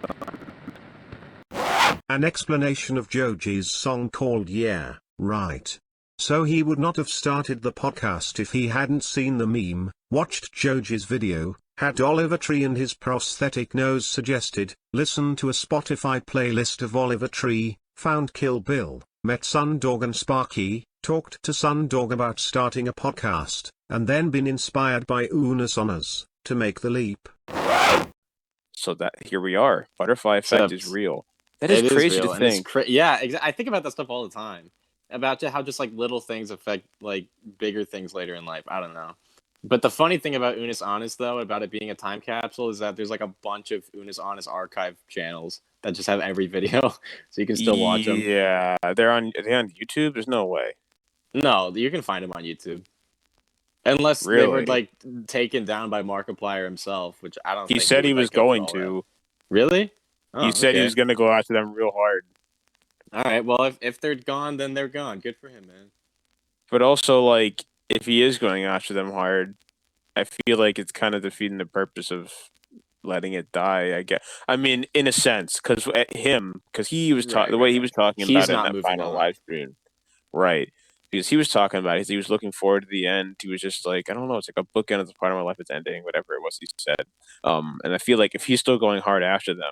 An explanation of Joji's song called Yeah, Right. So he would not have started the podcast if he hadn't seen the meme, watched Joji's video, had Oliver Tree and his prosthetic nose suggested, listened to a Spotify playlist of Oliver Tree, found Kill Bill, met Sundog and Sparky, talked to Sundog about starting a podcast, and then been inspired by Unas Honors to make the leap. So that here we are. Butterfly effect is real. That is It crazy real, to think. I think about that stuff all the time. About how just like little things affect like bigger things later in life. I don't know. But the funny thing about Unis Honest though, about it being a time capsule, is that there's like a bunch of Unis Honest archive channels that just have every video, so you can still watch them. Yeah, are they on YouTube? There's no way. No, you can find them on YouTube. Unless they were Really? like taken down by Markiplier himself, which I don't He think he said he would was like go through going all that. to. Really? He Oh, said he okay. was going to go after them real hard. All right. Well, if they're gone, then they're gone. Good for him, man. But also, like, if he is going after them hard, I feel like it's kind of defeating the purpose of letting it die. I guess. I mean, in a sense, because he was the way he was talking He's about it in not that moving final on. live stream, right? Because he was talking about it, he was looking forward to the end. He was just like, I don't know, it's like a bookend of the part of my life that's ending, whatever it was he said. And I feel like if he's still going hard after them,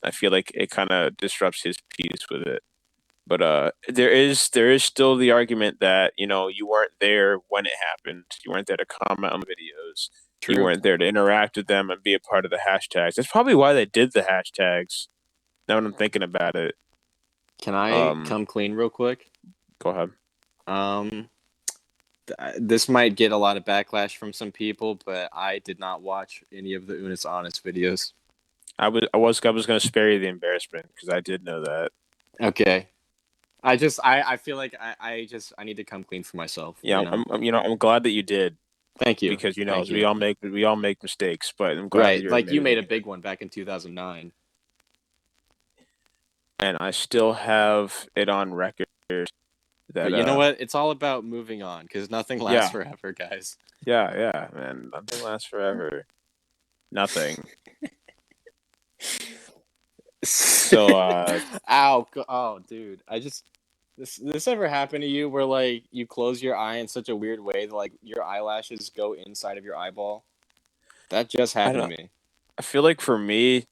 I feel like it kind of disrupts his peace with it. But there is still the argument that you weren't there when it happened. You weren't there to comment on the videos. You True. weren't there to interact with them and be a part of the hashtags. That's probably why they did the hashtags. Now that I'm thinking about it, Can I come clean real quick? go ahead. Um, this might get a lot of backlash from some people, but I did not watch any of the Unis Honest videos. I was going to spare you the embarrassment because I did know that. Okay. I feel like I need to come clean for myself. Yeah, You know? I'm glad that you did Thank you. because Thank we you. all make mistakes, but I'm glad that Right. you're Like you made admitting a it. big one back in 2009. And I still have it on record that But you know what? It's all about moving on because nothing lasts yeah, forever, guys. yeah, man, nothing lasts forever. Nothing. So Ow. Oh, dude. This ever happened to you where like you close your eye in such a weird way that like your eyelashes go inside of your eyeball? That just I happened to don't. me. I feel like for me,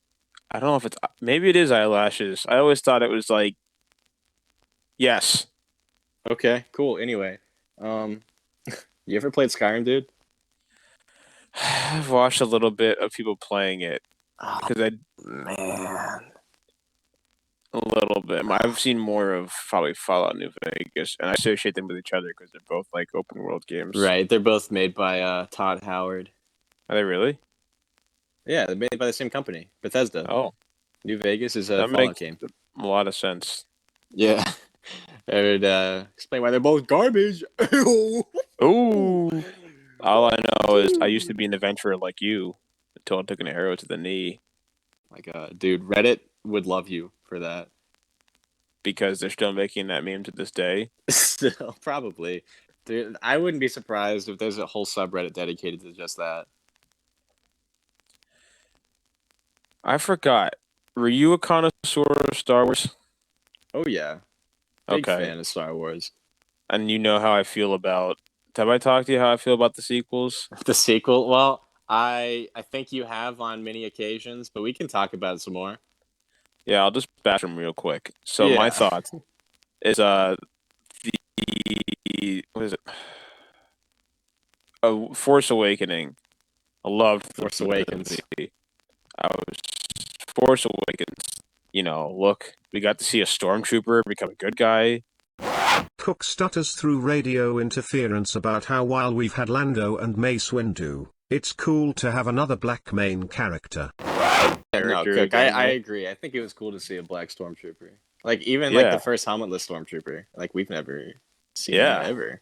I don't know if it's maybe it is eyelashes. I always thought it was like yes. Okay, cool. Anyway, um, you ever played Skyrim, dude? I've watched a little bit of people playing it Oh, because I man. a little bit. I've seen more of probably Fallout New Vegas, and I associate them with each other because they're both like open world games. Right, they're both made by Todd Howard. Are they really? Yeah, they're made by the same company, Bethesda. Oh, New Vegas is a that Fallout makes game. a lot of sense. Yeah. I would explain why they're both garbage. Ooh, all I know is I used to be an adventurer like you until I took an arrow to the knee My God, dude, Reddit would love you for that. because they're still making that meme to this day. Still, probably. Dude, I wouldn't be surprised if there's a whole subreddit dedicated to just that. I forgot. Were you a connoisseur of Star Wars? Oh yeah, big Okay. fan of Star Wars. And you know how I feel about. Have I talked to you how I feel about the sequels? The sequel, well, I think you have on many occasions, but we can talk about it some more. Yeah, I'll just bash them real quick. So my Yeah, thoughts is the what is it? Force Awakening. I loved the Force Awakens. movie. I was Force Awakens. Look, we got to see a stormtrooper become a good guy. Cook stutters through radio interference about how while we've had Lando and Mace Windu, it's cool to have another black main character. No, Character Cook, I again. agree. I think it was cool to see a black stormtrooper. Like even like the Yeah, first helmetless stormtrooper. Like we've never seen that yeah, ever.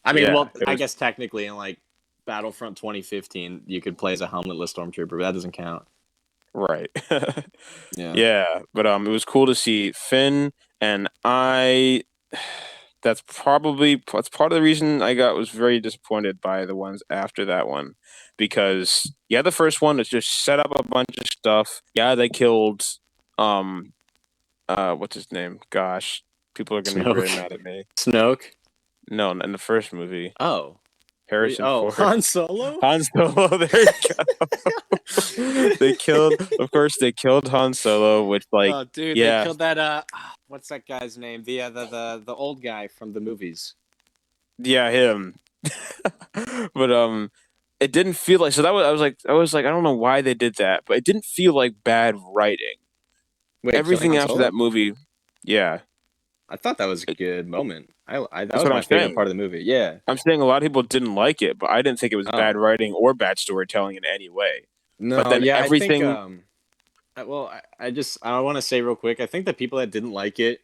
I mean, yeah. well, It I was guess technically in like Battlefront 2015, you could play as a helmetless stormtrooper, but that doesn't count. right. Yeah. Yeah, but it was cool to see Finn, and I. That's part of the reason I was very disappointed by the ones after that one, because the first one was just set up a bunch of stuff. Yeah, they killed, um, what's his name? Gosh, people are gonna be really Snoke. mad at me. Snoke. No, in the first movie, Oh. Harrison Oh, Ford, Han Solo? Han Solo. There you go. Of course, they killed Han Solo, which Oh, dude, they yeah, killed that. What's that guy's name? The old guy from the movies. yeah, him. But it didn't feel like so that was I don't know why they did that, but it didn't feel like bad writing. Wait, killing Everything Han after Solo? that movie, yeah, I thought that was a it, good moment. That that's was what my I'm favorite saying. part of the movie. Yeah. I'm saying a lot of people didn't like it, but I didn't think it was bad Oh. writing or bad storytelling in any way. But No, then yeah, I think everything, I want to say real quick, I think the people that didn't like it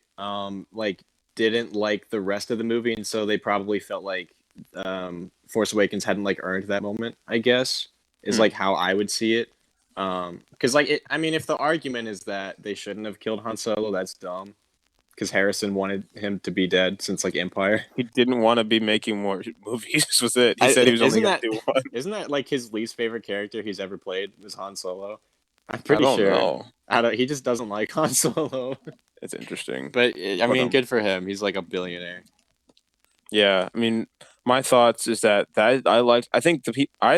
like didn't like the rest of the movie, and so they probably felt like Force Awakens hadn't like earned that moment, I guess, is like how I would see it. Because I mean, if the argument is that they shouldn't have killed Han Solo, that's dumb. Because Harrison wanted him to be dead since like Empire. He didn't want to be making more movies. Was it? He said he was only going to do one. Isn't that like his least favorite character he's ever played was Han Solo? I'm I pretty don't sure. know. He just doesn't like Han Solo. It's interesting. But I mean, good for him. He's like a billionaire. Yeah, I mean, my thoughts is that I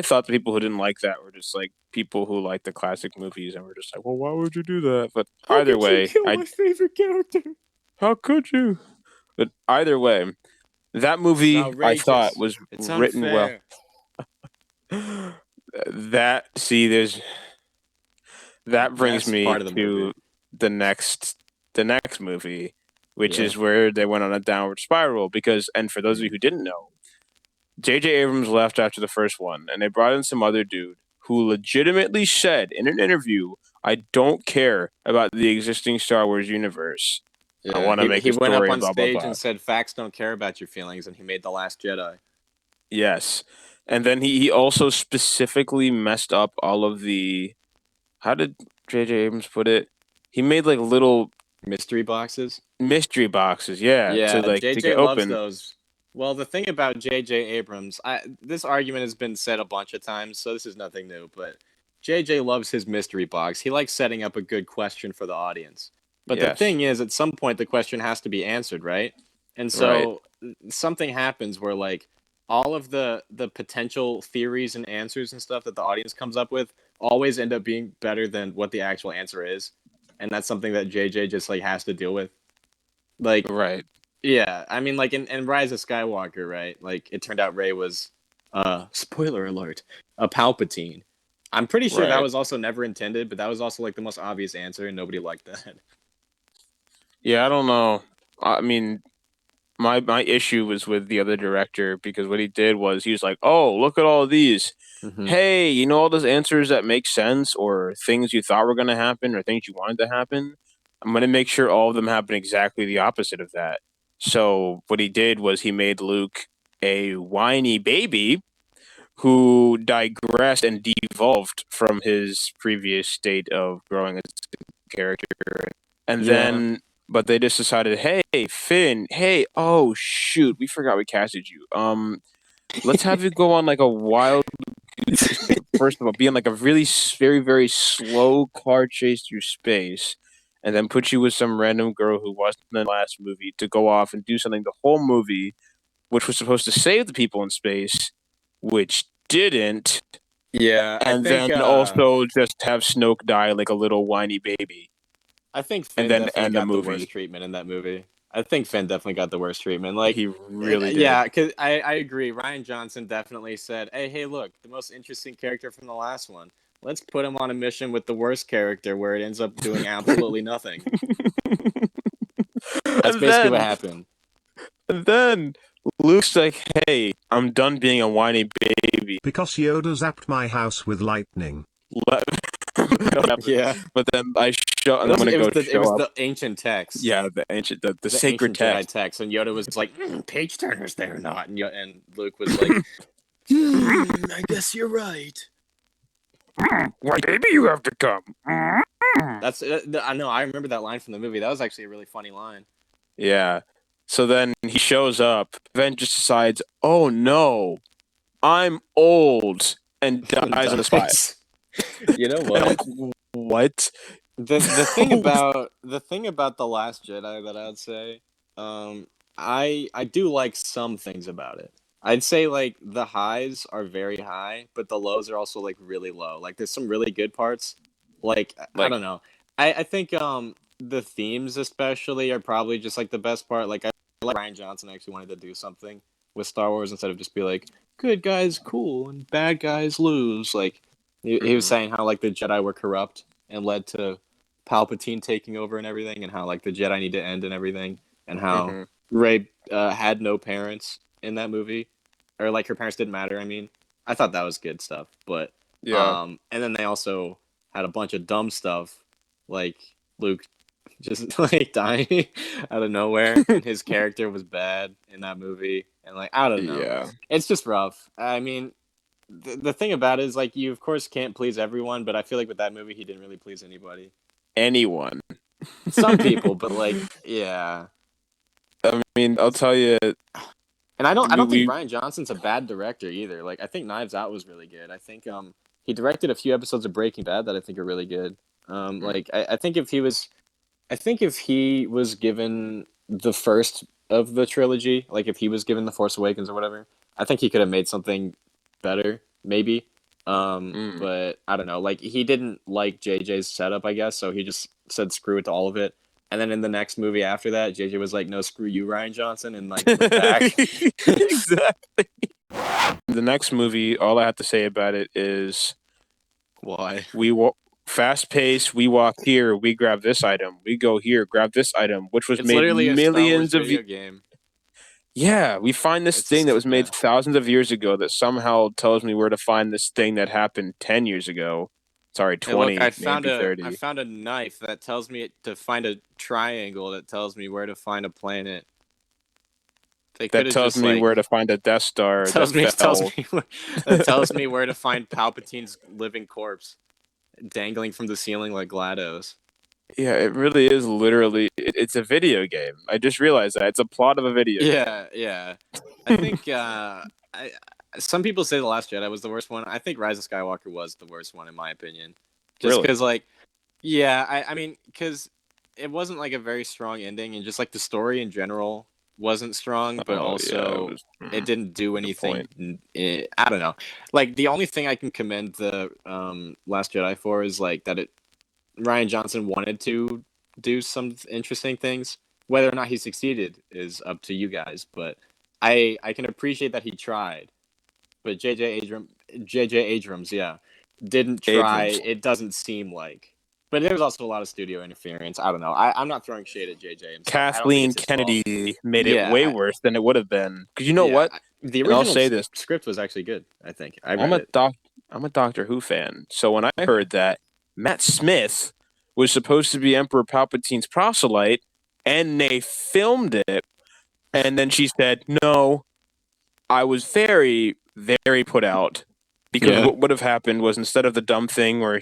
thought the people who didn't like that were just like people who like the classic movies and were just like, well, why would you do that? But either way, my favorite character. How could you? But either way, that movie I thought was written well. That brings me to the next movie, which is where they went on a downward spiral. Because, and for those of you who didn't know, J.J. Abrams left after the first one, and they brought in some other dude who legitimately said in an interview, "I don't care about the existing Star Wars universe. Yeah, I want to make a story." He went up on blah, stage blah, blah. and said, "Facts don't care about your feelings," and he made The Last Jedi. Yes, and then he also specifically messed up all of the. How did J.J. Abrams put it? He made like little mystery boxes. Yeah. To like JJ to get loves open. those. Well, the thing about J.J. Abrams, this argument has been said a bunch of times, so this is nothing new. But J.J. loves his mystery box. He likes setting up a good question for the audience. But the thing is, at some point, the question has to be answered, right? And so something happens where like all of the potential theories and answers and stuff that the audience comes up with always end up being better than what the actual answer is. And that's something that JJ just like has to deal with. Like, yeah, I mean, like in Rise of Skywalker, right? Like it turned out Rey was, spoiler alert, a Palpatine. I'm pretty sure that was also never intended, but that was also like the most obvious answer, and nobody liked that. Yeah, I don't know. I mean, my issue was with the other director because what he did was he was like, "Oh, look at all of these. Hey, you know all those answers that make sense or things you thought were going to happen or things you wanted to happen? I'm going to make sure all of them happen exactly the opposite of that." So what he did was he made Luke a whiny baby who digressed and devolved from his previous state of growing as a character. And then, but they just decided, hey, Finn, hey, oh shoot, we forgot we casted you. Let's have you go on like a wild, first of all, be on like a really very, very slow car chase through space, and then put you with some random girl who wasn't in the last movie to go off and do something the whole movie, which was supposed to save the people in space, which didn't. Yeah, and then also just have Snoke die like a little whiny baby. I think Finn definitely got the worst treatment in that movie. I think Finn definitely got the worst treatment. Like he really did. Yeah, because I agree. Ryan Johnson definitely said, hey, look, the most interesting character from the last one. Let's put him on a mission with the worst character where it ends up doing absolutely nothing." That's basically what happened. And then Luke's like, "Hey, I'm done being a whiny baby." Because Yoda zapped my house with lightning. Yeah. But then I'm gonna go show up. It was the ancient text. Yeah, the sacred text, and Yoda was like, "Page turners, they're not," and Luke was like, "I guess you're right. Why, baby, you have to come." That's I know. I remember that line from the movie. That was actually a really funny line. Yeah. So then he shows up. Then just decides, "Oh no, I'm old," and dies on the spot. You know what? What? The thing about The Last Jedi that I would say, I do like some things about it. I'd say like the highs are very high, but the lows are also like really low. Like there's some really good parts. Like I don't know. I think the themes especially are probably just like the best part. Like I like Ryan Johnson actually wanted to do something with Star Wars instead of just be like good guys cool and bad guys lose. Like he was saying how like the Jedi were corrupt and led to Palpatine taking over and everything, and how like the Jedi need to end and everything, and how Rey had no parents in that movie, or like her parents didn't matter. I mean, I thought that was good stuff, but and then they also had a bunch of dumb stuff, like Luke just like dying out of nowhere, and his character was bad in that movie, and like I don't know, Yeah. it's just rough. I mean, the thing about it is like you of course can't please everyone, but I feel like with that movie he didn't really please anybody. Anyone. Some people, but like yeah. I mean, I'll tell you, And I don't think we Rian Johnson's a bad director either. Like I think Knives Out was really good. I think he directed a few episodes of Breaking Bad that I think are really good. Like I think if he was given the first of the trilogy, like if he was given The Force Awakens or whatever, I think he could have made something better, maybe. But I don't know. Like he didn't like JJ's setup, I guess, so he just said screw it to all of it. And then in the next movie after that, JJ was like, "No, screw you, Rian Johnson," and like went back. exactly. The next movie, all I have to say about it is Why? fast paced. We walk here, we grab this item. We go here, grab this item, which was It's made literally a Star Wars millions of. video game. Yeah, we find this It's thing that just was made thousands of years ago that somehow tells me where to find this thing that happened 10 years ago. Sorry, Hey, look, 20, maybe I 30. found a knife that tells me to find a triangle that tells me where to find a planet. They could That have tells just me like where to find a Death Star that tells fell. me that tells me where to find Palpatine's living corpse dangling from the ceiling like GLaDOS. Yeah, it really is literally. It's a video game. I just realized that. It's a plot of a video game. Yeah. I think some people say The Last Jedi was the worst one. I think Rise of Skywalker was the worst one in my opinion. Just Really? because like yeah, I mean because it wasn't like a very strong ending and just like the story in general wasn't strong, but Oh, yeah, it also was. it didn't do Good point. anything. I don't know. Like the only thing I can commend the Last Jedi for is like that Rian Johnson wanted to do some interesting things. Whether or not he succeeded is up to you guys, but I can appreciate that he tried. But J.J. Abrams, yeah, didn't try. Abrams. It doesn't seem like. But there was also a lot of studio interference. I don't know. I'm not throwing shade at J.J. himself. I don't think Kathleen it's his fault. Kennedy made it way Yeah, worse than it would have been. Because you know yeah. what? The And I'll original say this: script was actually good. I think I I'm read a it. I'm a Doctor Who fan. So when I heard that Matt Smith was supposed to be Emperor Palpatine's proselyte, and they filmed it, and then she said, "No, I was very, very put out because Yeah, what would have happened was instead of the dumb thing where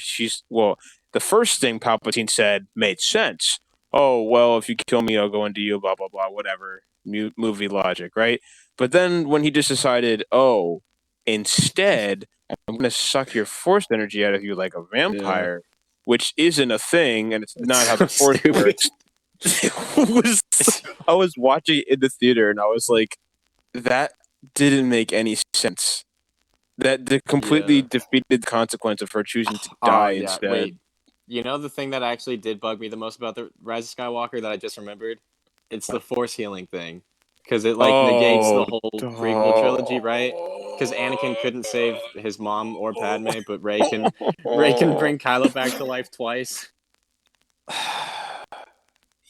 the first thing Palpatine said made sense. Oh, well, if you kill me, I'll go into you, blah, blah, blah, whatever. Movie logic, right? But then when he just decided, oh, instead, I'm going to suck your force energy out of you like a yeah. vampire, which isn't a thing, and it's It's not how so the force stupid. works. I was watching it in the theater, and I was like, that didn't make any sense. That completely Yeah. defeated the consequence of her choosing to Oh die yeah. instead. Wait. You know the thing that actually did bug me the most about the Rise of Skywalker that I just remembered? It's the force healing thing. Because it like negates the Oh, whole prequel trilogy, right? Because Anakin couldn't save his mom or Padme, but Rey can bring Kylo back to life twice. And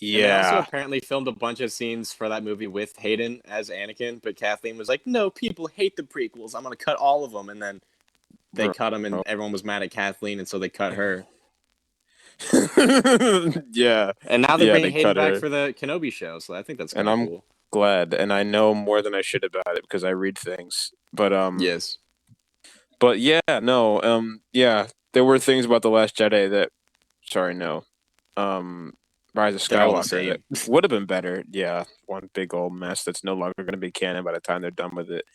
they also yeah. apparently filmed a bunch of scenes for that movie with Hayden as Anakin, but Kathleen was like, "No, people hate the prequels. I'm gonna cut all of them." And then they Bro. cut him, and everyone was mad at Kathleen, and so they cut her. yeah. And now they're Yeah, bringing they Hayden cut back her. for the Kenobi show, so I think that's kind And of I'm cool. glad. And I know more than I should about it because I read things. Yes. But yeah, no, yeah. There were things about The Last Jedi that no. Rise of They're all the Skywalker that same. would have been better. Yeah. One big old mess that's no longer gonna be canon by the time they're done with it.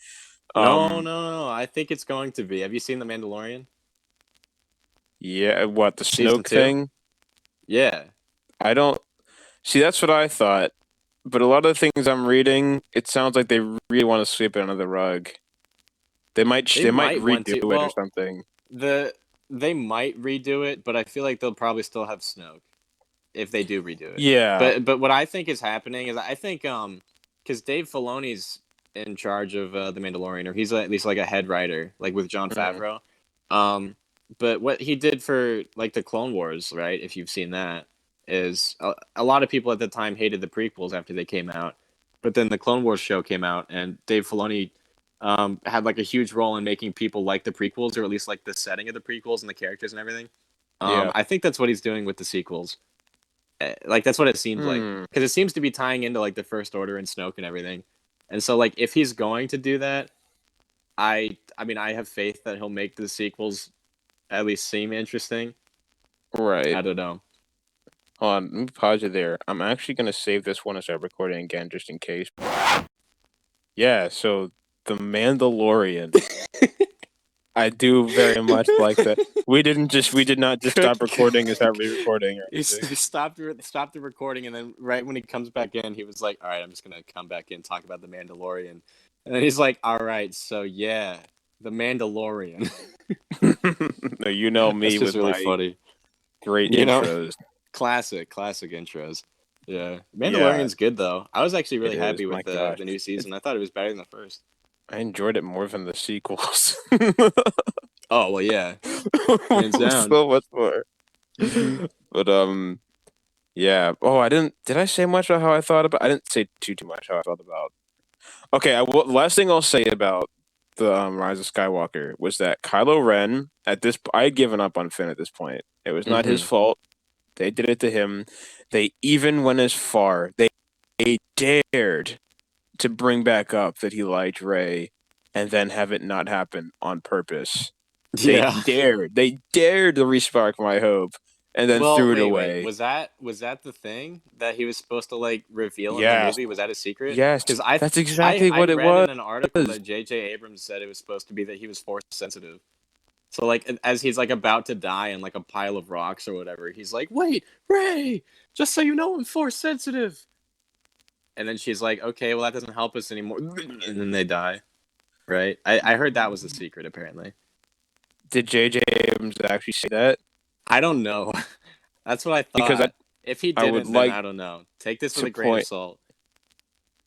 Um No. I think it's going to be. Have you seen The Mandalorian? Yeah, what the Season Snoke 2? thing? Yeah. I don't see. That's what I thought, but a lot of the things I'm reading, it sounds like they really want to sweep it under the rug. They They might might want to. redo it or Well, something. they might redo it, but I feel like they'll probably still have Snoke if they do redo it. Yeah, But what I think is happening is I think because Dave Filoni's in charge of The Mandalorian, or he's at least like a head writer, like with Jon mhm. Favreau. But what he did for like the Clone Wars, right? If you've seen that, is a lot of people at the time hated the prequels after they came out, but then the Clone Wars show came out, and Dave Filoni had like a huge role in making people like the prequels, or at least like the setting of the prequels and the characters and everything. Yeah. I think that's what he's doing with the sequels. Like that's what it seems like, Hmm. because it seems to be tying into like the First Order and Snoke and everything. And so like if he's going to do that, I mean I have faith that he'll make the sequels at least seem interesting. Right. I don't know. Hold on, let me pause you there. I'm actually gonna save this one and start recording again just in case. Yeah, so The Mandalorian. I do very much like that. We did not just stop recording and start re-recording or He anything. stopped the recording, and then right when he comes back in, he was like, "All right, I'm just gonna come back in and talk about the Mandalorian." And then he's like, "All right, so yeah, the Mandalorian." No, you know That's me just with really my funny. great You know, intros. classic intros. Yeah, Yeah, Mandalorian's good though. I was actually it really is. happy My with gosh, the new season. I thought it was better than the first. I enjoyed it more than the sequels. Oh well, yeah, hands down. So much more. But yeah. Oh, I didn't. Did I say much about how I thought about? I didn't say too much how I felt about. Okay, last thing I'll say about the Rise of Skywalker was that Kylo Ren at this I had given up on Finn at this point. It was not his fault. They did it to him. They even went as far. They dared to bring back up that he liked Rey and then have it not happen on purpose. They Yeah. dared. They dared to respark my hope and then Well, threw it wait. away. Was that the thing that he was supposed to like reveal in the Yes. movie? Was that a secret? Yes. Because That's exactly I what it read was. in an article that J.J. Abrams said it was supposed to be that he was force sensitive. So like as he's like about to die in like a pile of rocks or whatever, he's like, "Wait, Ray, just so you know, I'm force sensitive." And then she's like, "Okay, well that doesn't help us anymore." And then they die. Right? I heard that was the secret apparently. Did J.J. Abrams actually say that? I don't know. That's what I Because thought. If he I would didn't, then like I don't know. Take this with to a grain of point. salt.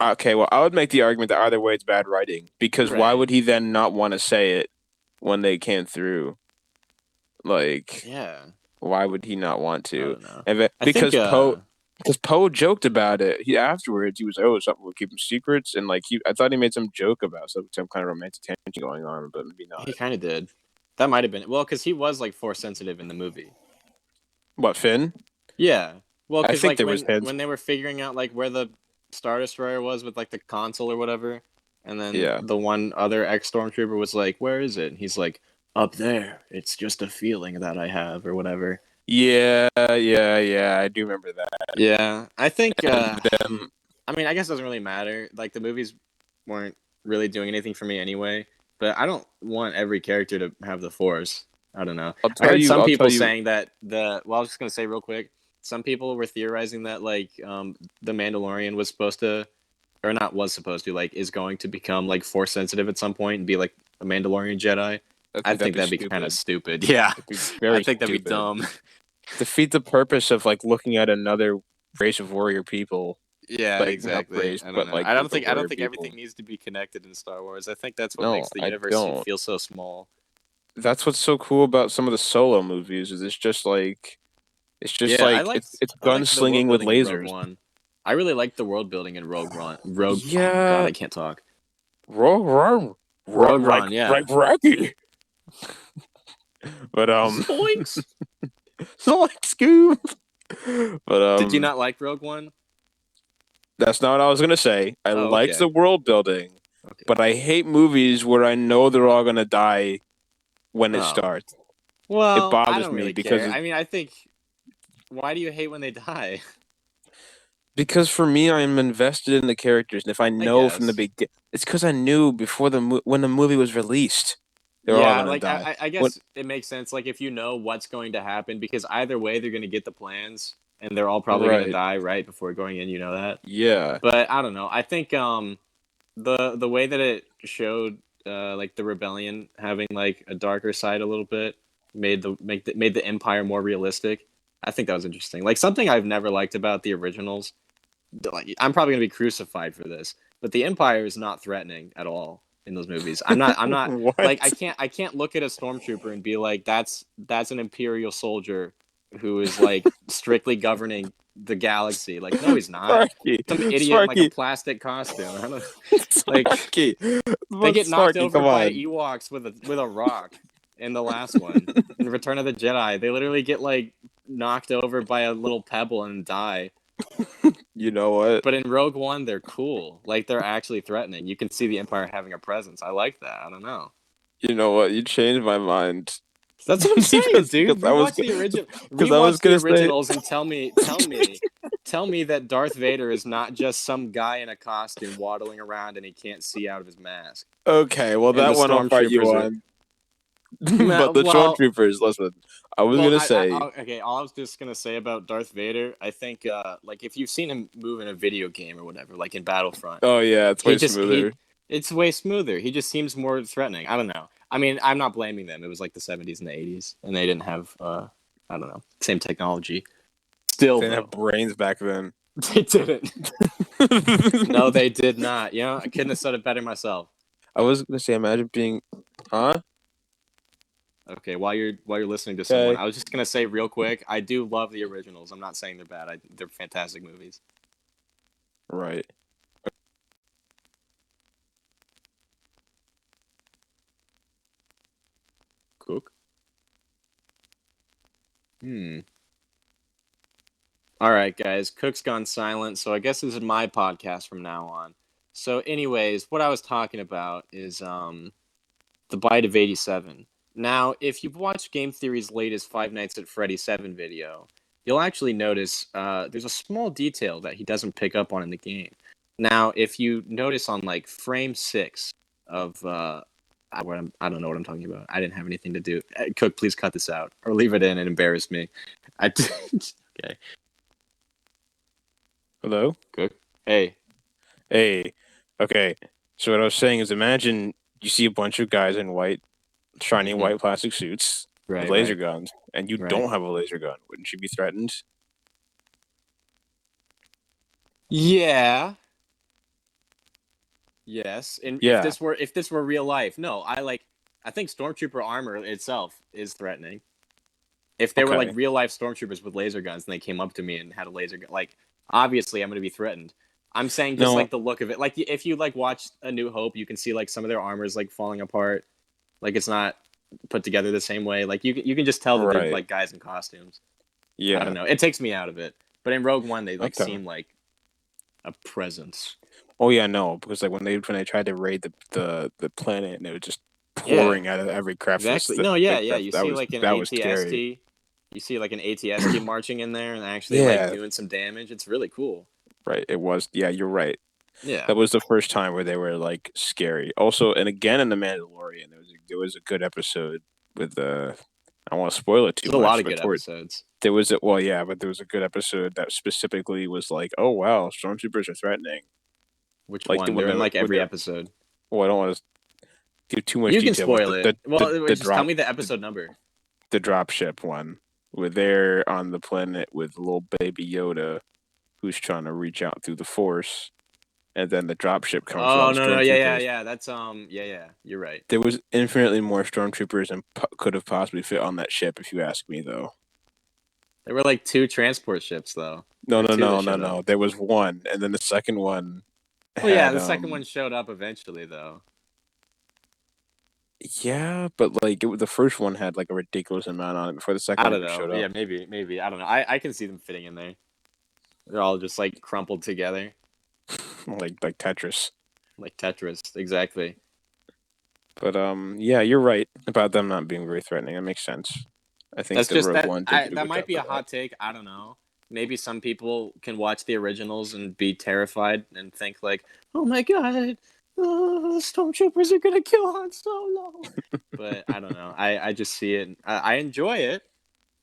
Okay, well, I would make the argument that either way it's bad writing because why Right. would he then not want to say it when they came through? Like, Yeah. why would he not want I to? don't know. Because Poe joked about it. He afterwards he was like, "Oh, something we're keeping secrets," and like I thought he made some joke about some kind of romantic tension going on, but maybe not. he kind of did. That might have been well, because he was like force sensitive in the movie. What, Finn? Yeah. Well, I because think like there was hints. when they were figuring out like where the Star Destroyer was with like the console or whatever, and then Yeah. the one other ex stormtrooper was like, "Where is it?" And he's like, "Up there. It's just a feeling that I have or whatever." Yeah. I do remember that. Yeah, I think. And then, I mean, I guess it doesn't really matter. Like the movies weren't really doing anything for me anyway. But I don't want every character to have the Force. I don't know. I heard some people saying that the. Well, I was just gonna say real quick. Some people were theorizing that like the Mandalorian was supposed to, or not was supposed to, like is going to become like Force sensitive at some point and be like a Mandalorian Jedi. I think that'd be kind of stupid. Yeah, I think that'd be dumb. Defeat the purpose of like looking at another race of warrior people. Yeah, like, exactly. Race, I don't but know. like I don't group think of warrior everything people. needs to be connected in Star Wars. I think that's what No, makes the I universe don't. feel so small. That's what's so cool about some of the solo movies. Is it's just like it's I liked the world gunslinging with building in Rogue lasers. One. I really liked the world building in Rogue One. Oh Yeah. God, I can't talk. Rogue One, yeah. Like Rocky. But Zoinks! Zoinks, Scoob. But Did you not like Rogue One? That's not what I was gonna say. I liked okay. the world building, Okay. but I hate movies where I know they're all gonna die when it starts. Well, it bothers I don't me really because care. I mean, I think. Why do you hate when they die? because for me, I'm invested in the characters, and if I know from the beginning, it's because I knew before when the movie was released, they're all gonna die. I guess it makes sense. Like if you know what's going to happen, because either way they're going to get the plans, and they're all probably going to die right before going in. You know that. Yeah. But I don't know. I think the way that it showed like the rebellion having like a darker side a little bit made the Empire more realistic. I think that was interesting. Like something I've never liked about the originals. Like I'm probably gonna be crucified for this, but the Empire is not threatening at all in those movies. I'm not like I can't look at a stormtrooper and be like that's an Imperial soldier who is like strictly governing the galaxy. Like no, he's not. Some idiot in like a plastic costume. I don't like they get knocked over by Ewoks with a rock in the last one in Return of the Jedi. They literally get like knocked over by a little pebble and die. You know what? But in Rogue One, they're cool. Like, they're actually threatening. You can see the Empire having a presence. I like that. I don't know. You know what? You changed my mind. That's what I'm saying, dude. Because Rewatch the originals and tell me that Darth Vader is not just some guy in a costume waddling around and he can't see out of his mask. Okay, well, that one I'll fight you on. But the stormtroopers, listen, I was gonna say. All I was just gonna say about Darth Vader, I think, like, if you've seen him move in a video game or whatever, like in Battlefront. Oh yeah, it's way smoother. It's way smoother. He just seems more threatening. I don't know. I mean, I'm not blaming them. It was like the 70s and the 80s, and they didn't have, I don't know, same technology. Still, they didn't have brains back then. They didn't. No, they did not. You know, I couldn't have said it better myself. I was gonna say, imagine being, huh? Okay, while you're listening to someone, I was just gonna say real quick, I do love the originals. I'm not saying they're bad. They're fantastic movies. Right. Cook. All right, guys. Cook's gone silent, so I guess this is my podcast from now on. So, anyways, what I was talking about is the Bite of 87. Now, if you've watched Game Theory's latest Five Nights at Freddy's 7 video, you'll actually notice there's a small detail that he doesn't pick up on in the game. Now, if you notice on, like, frame 6 of... I don't know what I'm talking about. I didn't have anything to do. Cook, please cut this out. Or leave it in and embarrass me. Okay. Hello? Cook? Hey. Okay. So what I was saying is, imagine you see a bunch of guys in white, shiny white plastic suits with laser guns, and you don't have a laser gun. Wouldn't you be threatened? Yeah. Yes. And if this were real life, no, I think Stormtrooper armor itself is threatening. If they were like real life Stormtroopers with laser guns and they came up to me and had a laser gun, like, obviously I'm going to be threatened. I'm saying just like the look of it. Like, if you like watch A New Hope, you can see like some of their armor is like falling apart. Like, it's not put together the same way. Like, you can just tell that they're like guys in costumes. Yeah. I don't know. It takes me out of it. But in Rogue One, they like seem like a presence. Oh yeah, no, because like when they tried to raid the planet and it was just pouring out of every crevice. Exactly. You see like an ATST. You see like an ATST marching in there and actually like doing some damage. It's really cool. Right. It was. Yeah, you're right. Yeah. That was the first time where they were like scary. Also, and again in The Mandalorian, there was a good episode with I don't want to spoil it too much. There's a lot of good episodes. There was but there was a good episode that specifically was like, oh wow, stormtroopers are threatening. Which like one? They're in like every episode. Well, I don't want to give too much detail. You can spoil it. Just tell me the episode number. The dropship one, where they're on the planet with little baby Yoda, who's trying to reach out through the Force, and then the dropship comes. Oh no, yeah. That's You're right. There was infinitely more stormtroopers than could have possibly fit on that ship, if you ask me, though. There were like 2 transport ships, though. No. There was one, and then the second one. Well, yeah, the second one showed up eventually, though. Yeah, but like the first one had like a ridiculous amount on it before the second one showed up. Yeah, maybe. I don't know. I can see them fitting in there. They're all just like crumpled together, like Tetris. Like Tetris, exactly. But yeah, you're right about them not being very threatening. That makes sense. I think that might be a hot take. I don't know. Maybe some people can watch the originals and be terrified and think like, "Oh my god, stormtroopers are gonna kill Han Solo." But I don't know. I just see it. I enjoy it.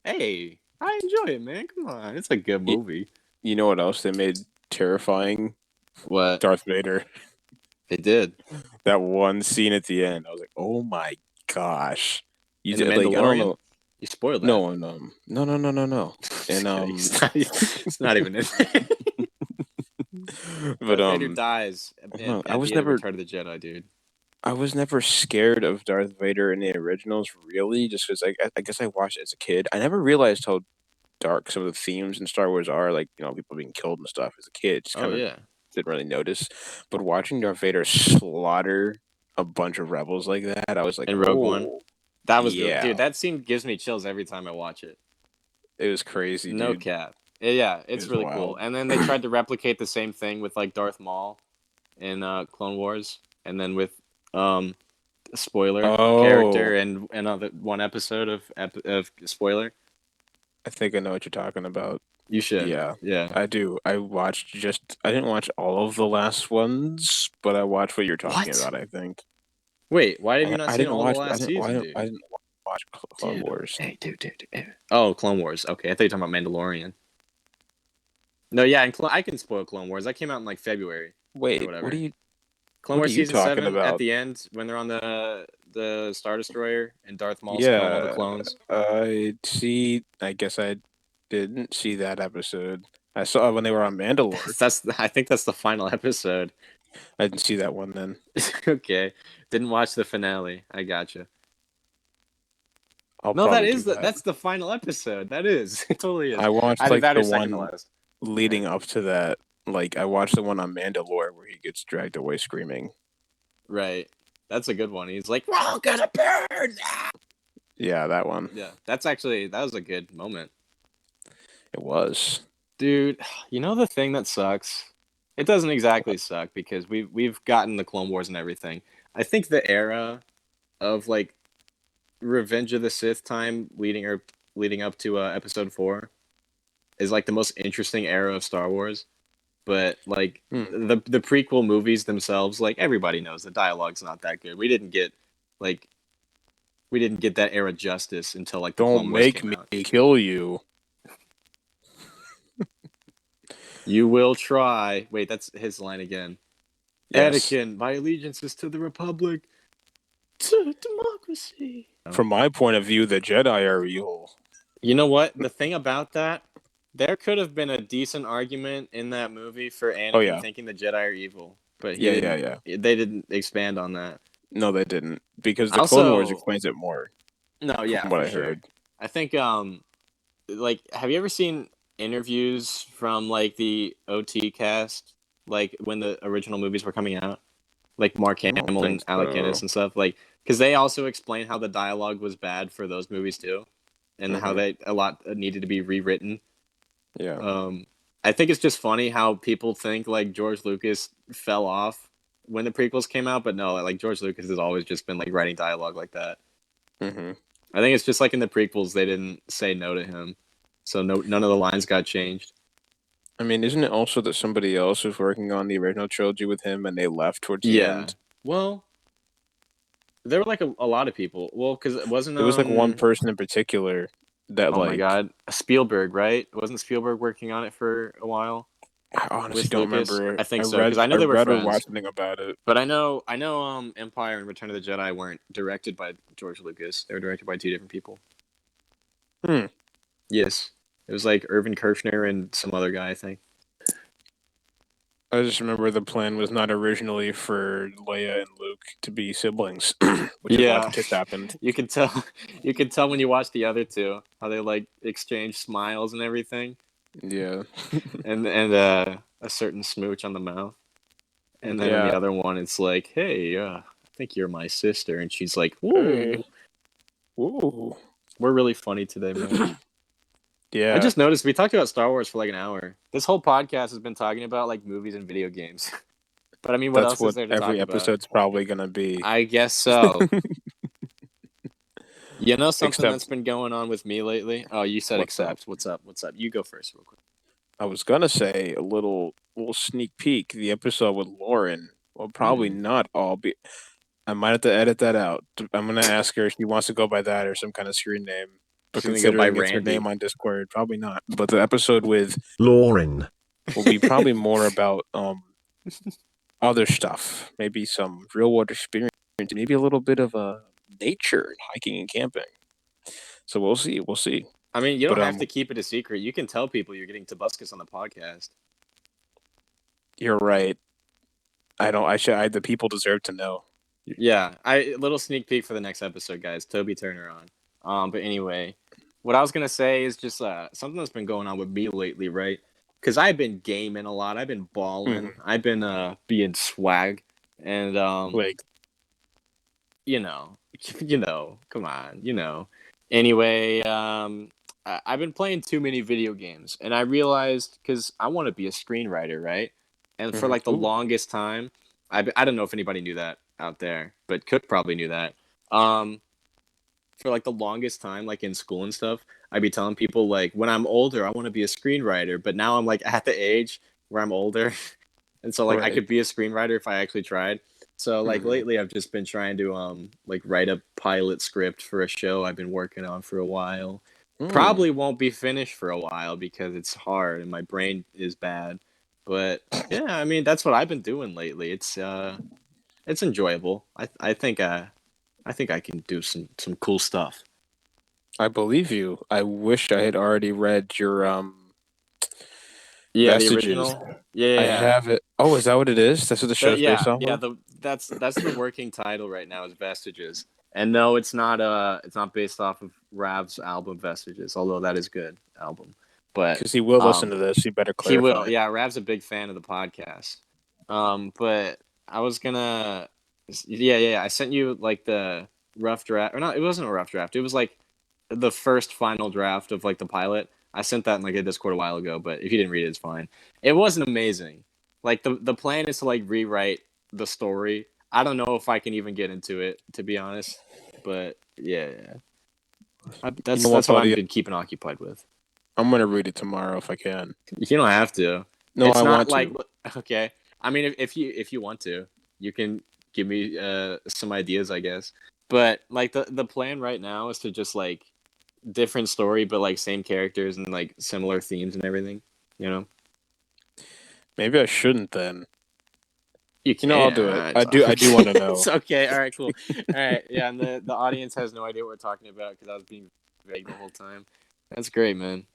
Hey, I enjoy it, man. Come on, it's a good movie. You know what else they made terrifying? What? Darth Vader. They did. That one scene at the end. I was like, "Oh my gosh!" You did like, I don't know. You spoiled that. No. And it's not even in there. But Darth Vader dies. I was never Return of the Jedi, dude. I was never scared of Darth Vader in the originals, really, just because I guess I watched it as a kid. I never realized how dark some of the themes in Star Wars are, like, you know, people being killed and stuff as a kid. Just didn't really notice. But watching Darth Vader slaughter a bunch of rebels like that, I was like, in Rogue One. That was good. Dude, that scene gives me chills every time I watch it. It was crazy, No dude. cap. Yeah, it's was really wild. cool. And then they tried to replicate the same thing with like Darth Maul in Clone Wars, and then with spoiler character and another one episode of spoiler. I think I know what you're talking about. You should. Yeah, Yeah. I do. I didn't watch all of the last ones, but I watched what you're talking What? about, I think. Wait, why have you not I seen didn't all the watch last season, dude? I didn't watch Clone Wars. Hey, dude. Oh, Clone Wars. Okay, I thought you were talking about Mandalorian. No, yeah, and I can spoil Clone Wars. That came out in like February or Wait, whatever. what Clone are Wars you season talking 7 at about? the end when they're on the Star Destroyer and Darth Maul's killing all the Yeah, clones. I guess I didn't see that episode. I saw it when they were on Mandalore. I think that's the final episode. I didn't see that one then. Okay, didn't watch the finale. I gotcha. I'll No, probably do that. that's the final episode. That is. It totally is. I watched Either like that the or second to one last. leading up to that. Like I watched the one on Mandalore where he gets dragged away screaming. Right. That's a good one. He's like, "We're all gonna burn." Yeah, that one. Yeah, that was a good moment. It was. Dude, you know the thing that sucks? It doesn't exactly suck because we've gotten the Clone Wars and everything. I think the era of like Revenge of the Sith time leading up to episode 4 is like the most interesting era of Star Wars. But like the prequel movies themselves, like everybody knows the dialogue's not that good. We didn't get that era justice until like the Clone Wars came out. Don't make me kill you. You will try. Wait, that's his line again. Yes. Anakin, my allegiance is to the Republic, to democracy. From my point of view, the Jedi are evil. You know what? The thing about that, there could have been a decent argument in that movie for Anakin thinking the Jedi are evil, but they didn't expand on that. No, they didn't, because the Clone Wars explains it more. No, yeah, from what I sure. heard. I think, like, have you ever seen interviews from like the OT cast, like when the original movies were coming out, like Mark Hamill and Alec Guinness and stuff, like because they also explain how the dialogue was bad for those movies too, and how a lot needed to be rewritten. Yeah. I think it's just funny how people think like George Lucas fell off when the prequels came out, but no, like George Lucas has always just been like writing dialogue like that. Mm-hmm. I think it's just like in the prequels they didn't say no to him, so none of the lines got changed. I mean, isn't it also that somebody else was working on the original trilogy with him and they left towards the end? Well, there were like a lot of people. Well, because it wasn't. It was like one person in particular that Oh my god, Spielberg, right? Wasn't Spielberg working on it for a while? I honestly don't remember. I think so, because I know they were friends. or watched something about it. But I know Empire and Return of the Jedi weren't directed by George Lucas. They were directed by two different people. Yes. It was like Irvin Kershner and some other guy, I think. I just remember the plan was not originally for Leia and Luke to be siblings, which is what just happened. You can tell when you watch the other two how they like exchange smiles and everything. Yeah. and a certain smooch on the mouth. And then in the other one it's like, "Hey, I think you're my sister." And she's like, "Ooh. Hey. Ooh. We're really funny today, man." Yeah. I just noticed we talked about Star Wars for like an hour. This whole podcast has been talking about like movies and video games. But I mean, what else is there to talk about? Every episode's probably gonna be. I guess so. You know something that's been going on with me lately? Oh, you said except. What's up? You go first real quick. I was gonna say a little sneak peek. The episode with Lauren will probably not all be. I might have to edit that out. I'm gonna ask her if she wants to go by that or some kind of screen name. But considering it's her name on Discord, probably not. But the episode with Lauren will be probably more about other stuff. Maybe some real world experience. Maybe a little bit of nature and hiking and camping. So we'll see. I mean, you don't have to keep it a secret. You can tell people you're getting Tobuscus on the podcast. You're right. The people deserve to know. Yeah, little sneak peek for the next episode, guys. Toby Turner on. But anyway, what I was gonna say is just something that's been going on with me lately, right? Because I've been gaming a lot. I've been balling. I've been being swag, and like, you know, come on, Anyway, I've been playing too many video games, and I realized because I want to be a screenwriter, right? And for like the Ooh. longest time, I don't know if anybody knew that out there, but Cook probably knew that. Um, for like the longest time, like in school and stuff, I'd be telling people like, when I'm older, I want to be a screenwriter. But now I'm like at the age where I'm older, and so like I Right. could be a screenwriter if I actually tried. So like Mhm. lately, I've just been trying to like write a pilot script for a show I've been working on for a while. Mm. Probably won't be finished for a while because it's hard and my brain is bad. But yeah, I mean that's what I've been doing lately. It's enjoyable. I think I can do some cool stuff. I believe you. I wish I had already read your Yeah, the Vestiges. original. Yeah, yeah, I yeah. have it. Oh, is that what it is? That's what the show's based Yeah, off yeah. of? That's the working title right now is Vestiges. And no, it's not based off of Rav's album Vestiges, although that is good album. But Because he will listen um, to this. You better he will. clarify. Yeah, Rav's a big fan of the podcast. But I was gonna. Yeah. I sent you like the rough draft, or not? It wasn't a rough draft. It was like the first final draft of like the pilot. I sent that in like a Discord a while ago, but if you didn't read it, it's fine. It wasn't amazing. Like the plan is to like rewrite the story. I don't know if I can even get into it to be honest, but yeah. You know what, That's what I've buddy? been keeping occupied with. I'm gonna read it tomorrow if I can. You don't have to. No, It's I not want like to. okay. I mean, if you want to, you can give me some ideas, I guess. But like the plan right now is to just like different story, but like same characters and like similar themes and everything. You know, Maybe I shouldn't then. you You know, I'll can. do it. It's I do want to okay. It's know. okay. All right, cool. All right, yeah. And the audience has no idea what we're talking about because I was being vague the whole time. That's great, man.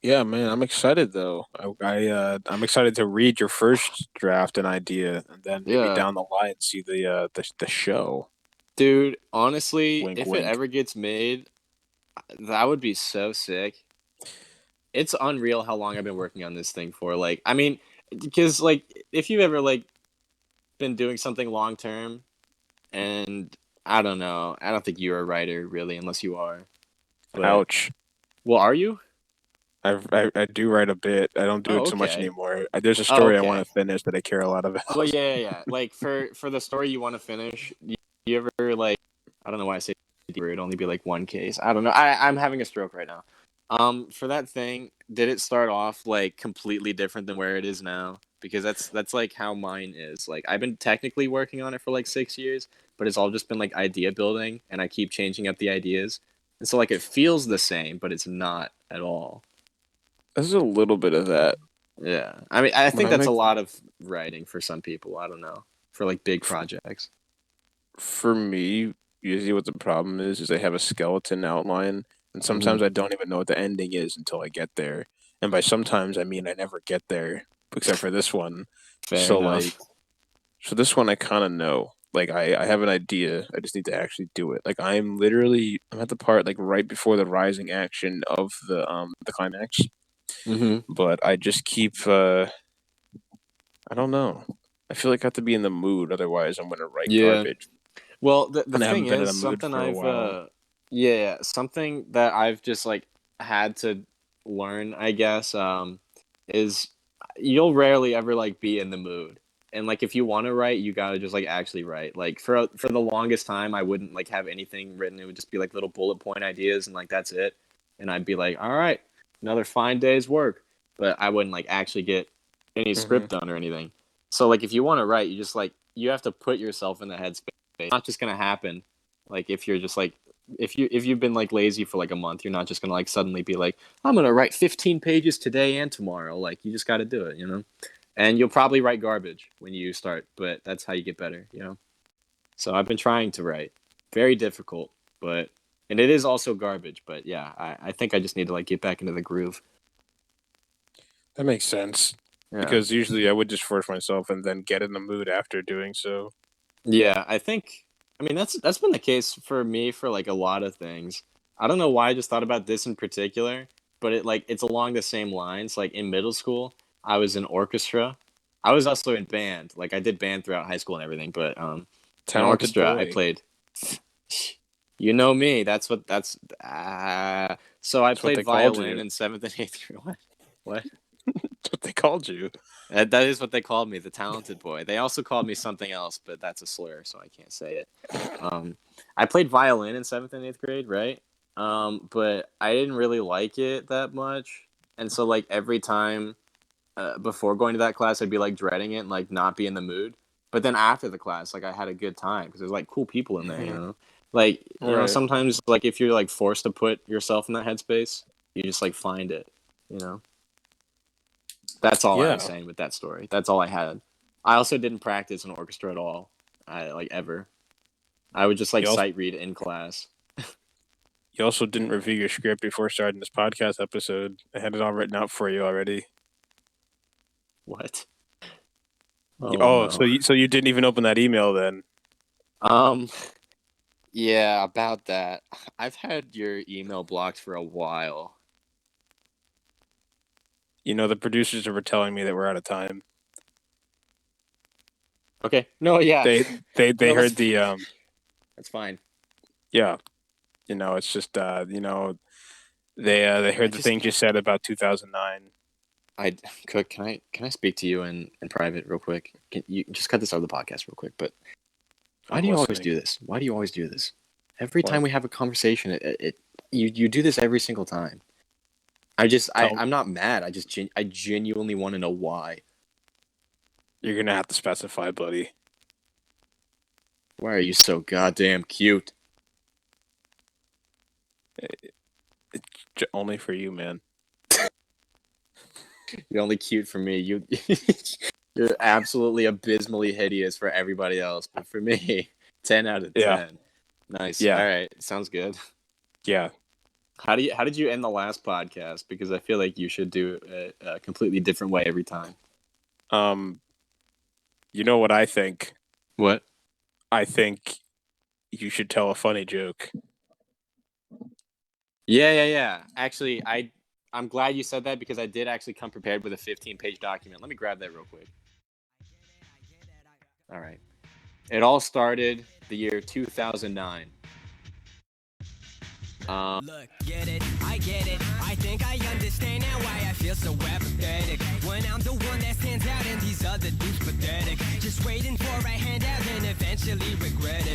Yeah, man, I'm excited though. I'm excited to read your first draft and idea, and then maybe Yeah, down the line see the show. dude. Honestly, Wink, if it wink. ever gets made, that would be so sick. It's unreal how long I've been working on this thing for. Like, I mean, because like if you've ever like been doing something long term, and I don't know, I don't think you're a writer really, unless you are. But Ouch. well, are you? I do write a bit. I don't do Oh, it so much okay. anymore. There's a Oh, story I want okay. to finish that I care a lot Well, about. yeah. Like for the story you want to finish, you ever like I don't know why I say it would only be like one case. I don't know. I'm having a stroke right now. For that thing, did it start off like completely different than where it is now? Because that's like how mine is. Like I've been technically working on it for like 6 years, but it's all just been like idea building, and I keep changing up the ideas, and so like it feels the same, but it's not at all. There's a little bit of that Yeah, I mean, I when think I that's a make. lot of writing for some people. I don't know, for like big f- projects. For me, usually what the problem is I have a skeleton outline, and sometimes Hmm. I don't even know what the ending is until I get there. And by sometimes I mean I never get there, except for this one. Fair So like, enough. so this one I kind of know. Like I have an idea. I just need to actually do it. Like I'm at the part like right before the rising action of the climax, Hmm. but I just keep I don't know. I feel like I have to be in the mood, otherwise I'm gonna write Yeah. garbage. Well, the And I thing haven't been in is, a mood something for a I've while. yeah, something that I've just like had to learn, I guess, is you'll rarely ever like be in the mood. And like if you want to write, you got to just like actually write. Like for the longest time I wouldn't like have anything written. It would just be like little bullet point ideas and like that's it. And I'd be like, "All right, another fine day's work." But I wouldn't like actually get any Hmm. script done or anything. So like if you want to write, you just like you have to put yourself in the headspace. It's not just gonna happen. Like if you're just like if you've been like lazy for like a month, you're not just gonna like suddenly be like, I'm gonna write 15 pages today and tomorrow. Like you just got to do it, you know. And you'll probably write garbage when you start, but that's how you get better, you know. So I've been trying to write. Very difficult, but and it is also garbage. But yeah, I think I just need to like get back into the groove. That makes sense. Yeah. Because usually I would just force myself and then get in the mood after doing so. Yeah, I think I mean that's been the case for me for like a lot of things. I don't know why I just thought about this in particular, but it's along the same lines. Like in middle school, I was in orchestra. I was also in band. Like I did band throughout high school and everything, but in Talented orchestra I boy. played You know me. That's so I what played they called violin you. in 7th and 8th grade. What? That's what they called you. That is what they called me, the talented boy. They also called me something else, but that's a slur, so I can't say it. I played violin in 7th and 8th grade, right? But I didn't really like it that much, and so like every time before going to that class, I'd be like dreading it and like not be in the mood. But then after the class, like I had a good time because there's like cool people in there, you know. Like Right. sometimes like if you're like forced to put yourself in that headspace, you just like find it, you know. That's all I was saying with that story. That's all I had. I also didn't practice an orchestra at all. I like ever. I would just like sight read in class. You also didn't review your script before starting this podcast episode. I had it all written out for you already. What? Oh, no. so you didn't even open that email then? Yeah, about that. I've had your email blocked for a while. You know, the producers were telling me that we're out of time. Okay. No, yeah. They No, heard the That's fine. Yeah. You know, it's just you know, they heard the things you said about 2009. Cook, can I speak to you in private real quick? Can you just cut this out of the podcast real quick? But why do you always do this? Why do you always do this? Every time we have a conversation, you do this every single time. I'm not mad. I genuinely want to know why. You're gonna have to specify, buddy. Why are you so goddamn cute? It's only for you, man. You're only cute for me. You're absolutely abysmally hideous for everybody else, but for me, 10 out of 10. Yeah. Nice. Yeah. All right. Sounds good. Yeah. How did you end the last podcast? Because I feel like you should do it a completely different way every time. You know what I think? What? I think you should tell a funny joke. Yeah. Actually, I'm glad you said that because I did actually come prepared with a 15-page document. Let me grab that real quick. All right. It all started the year 2009. Look, get it, I get it. I think I understand now why I feel so apathetic. When I'm the one that stands out and these other dudes pathetic. Just waiting for a handout and eventually regret it.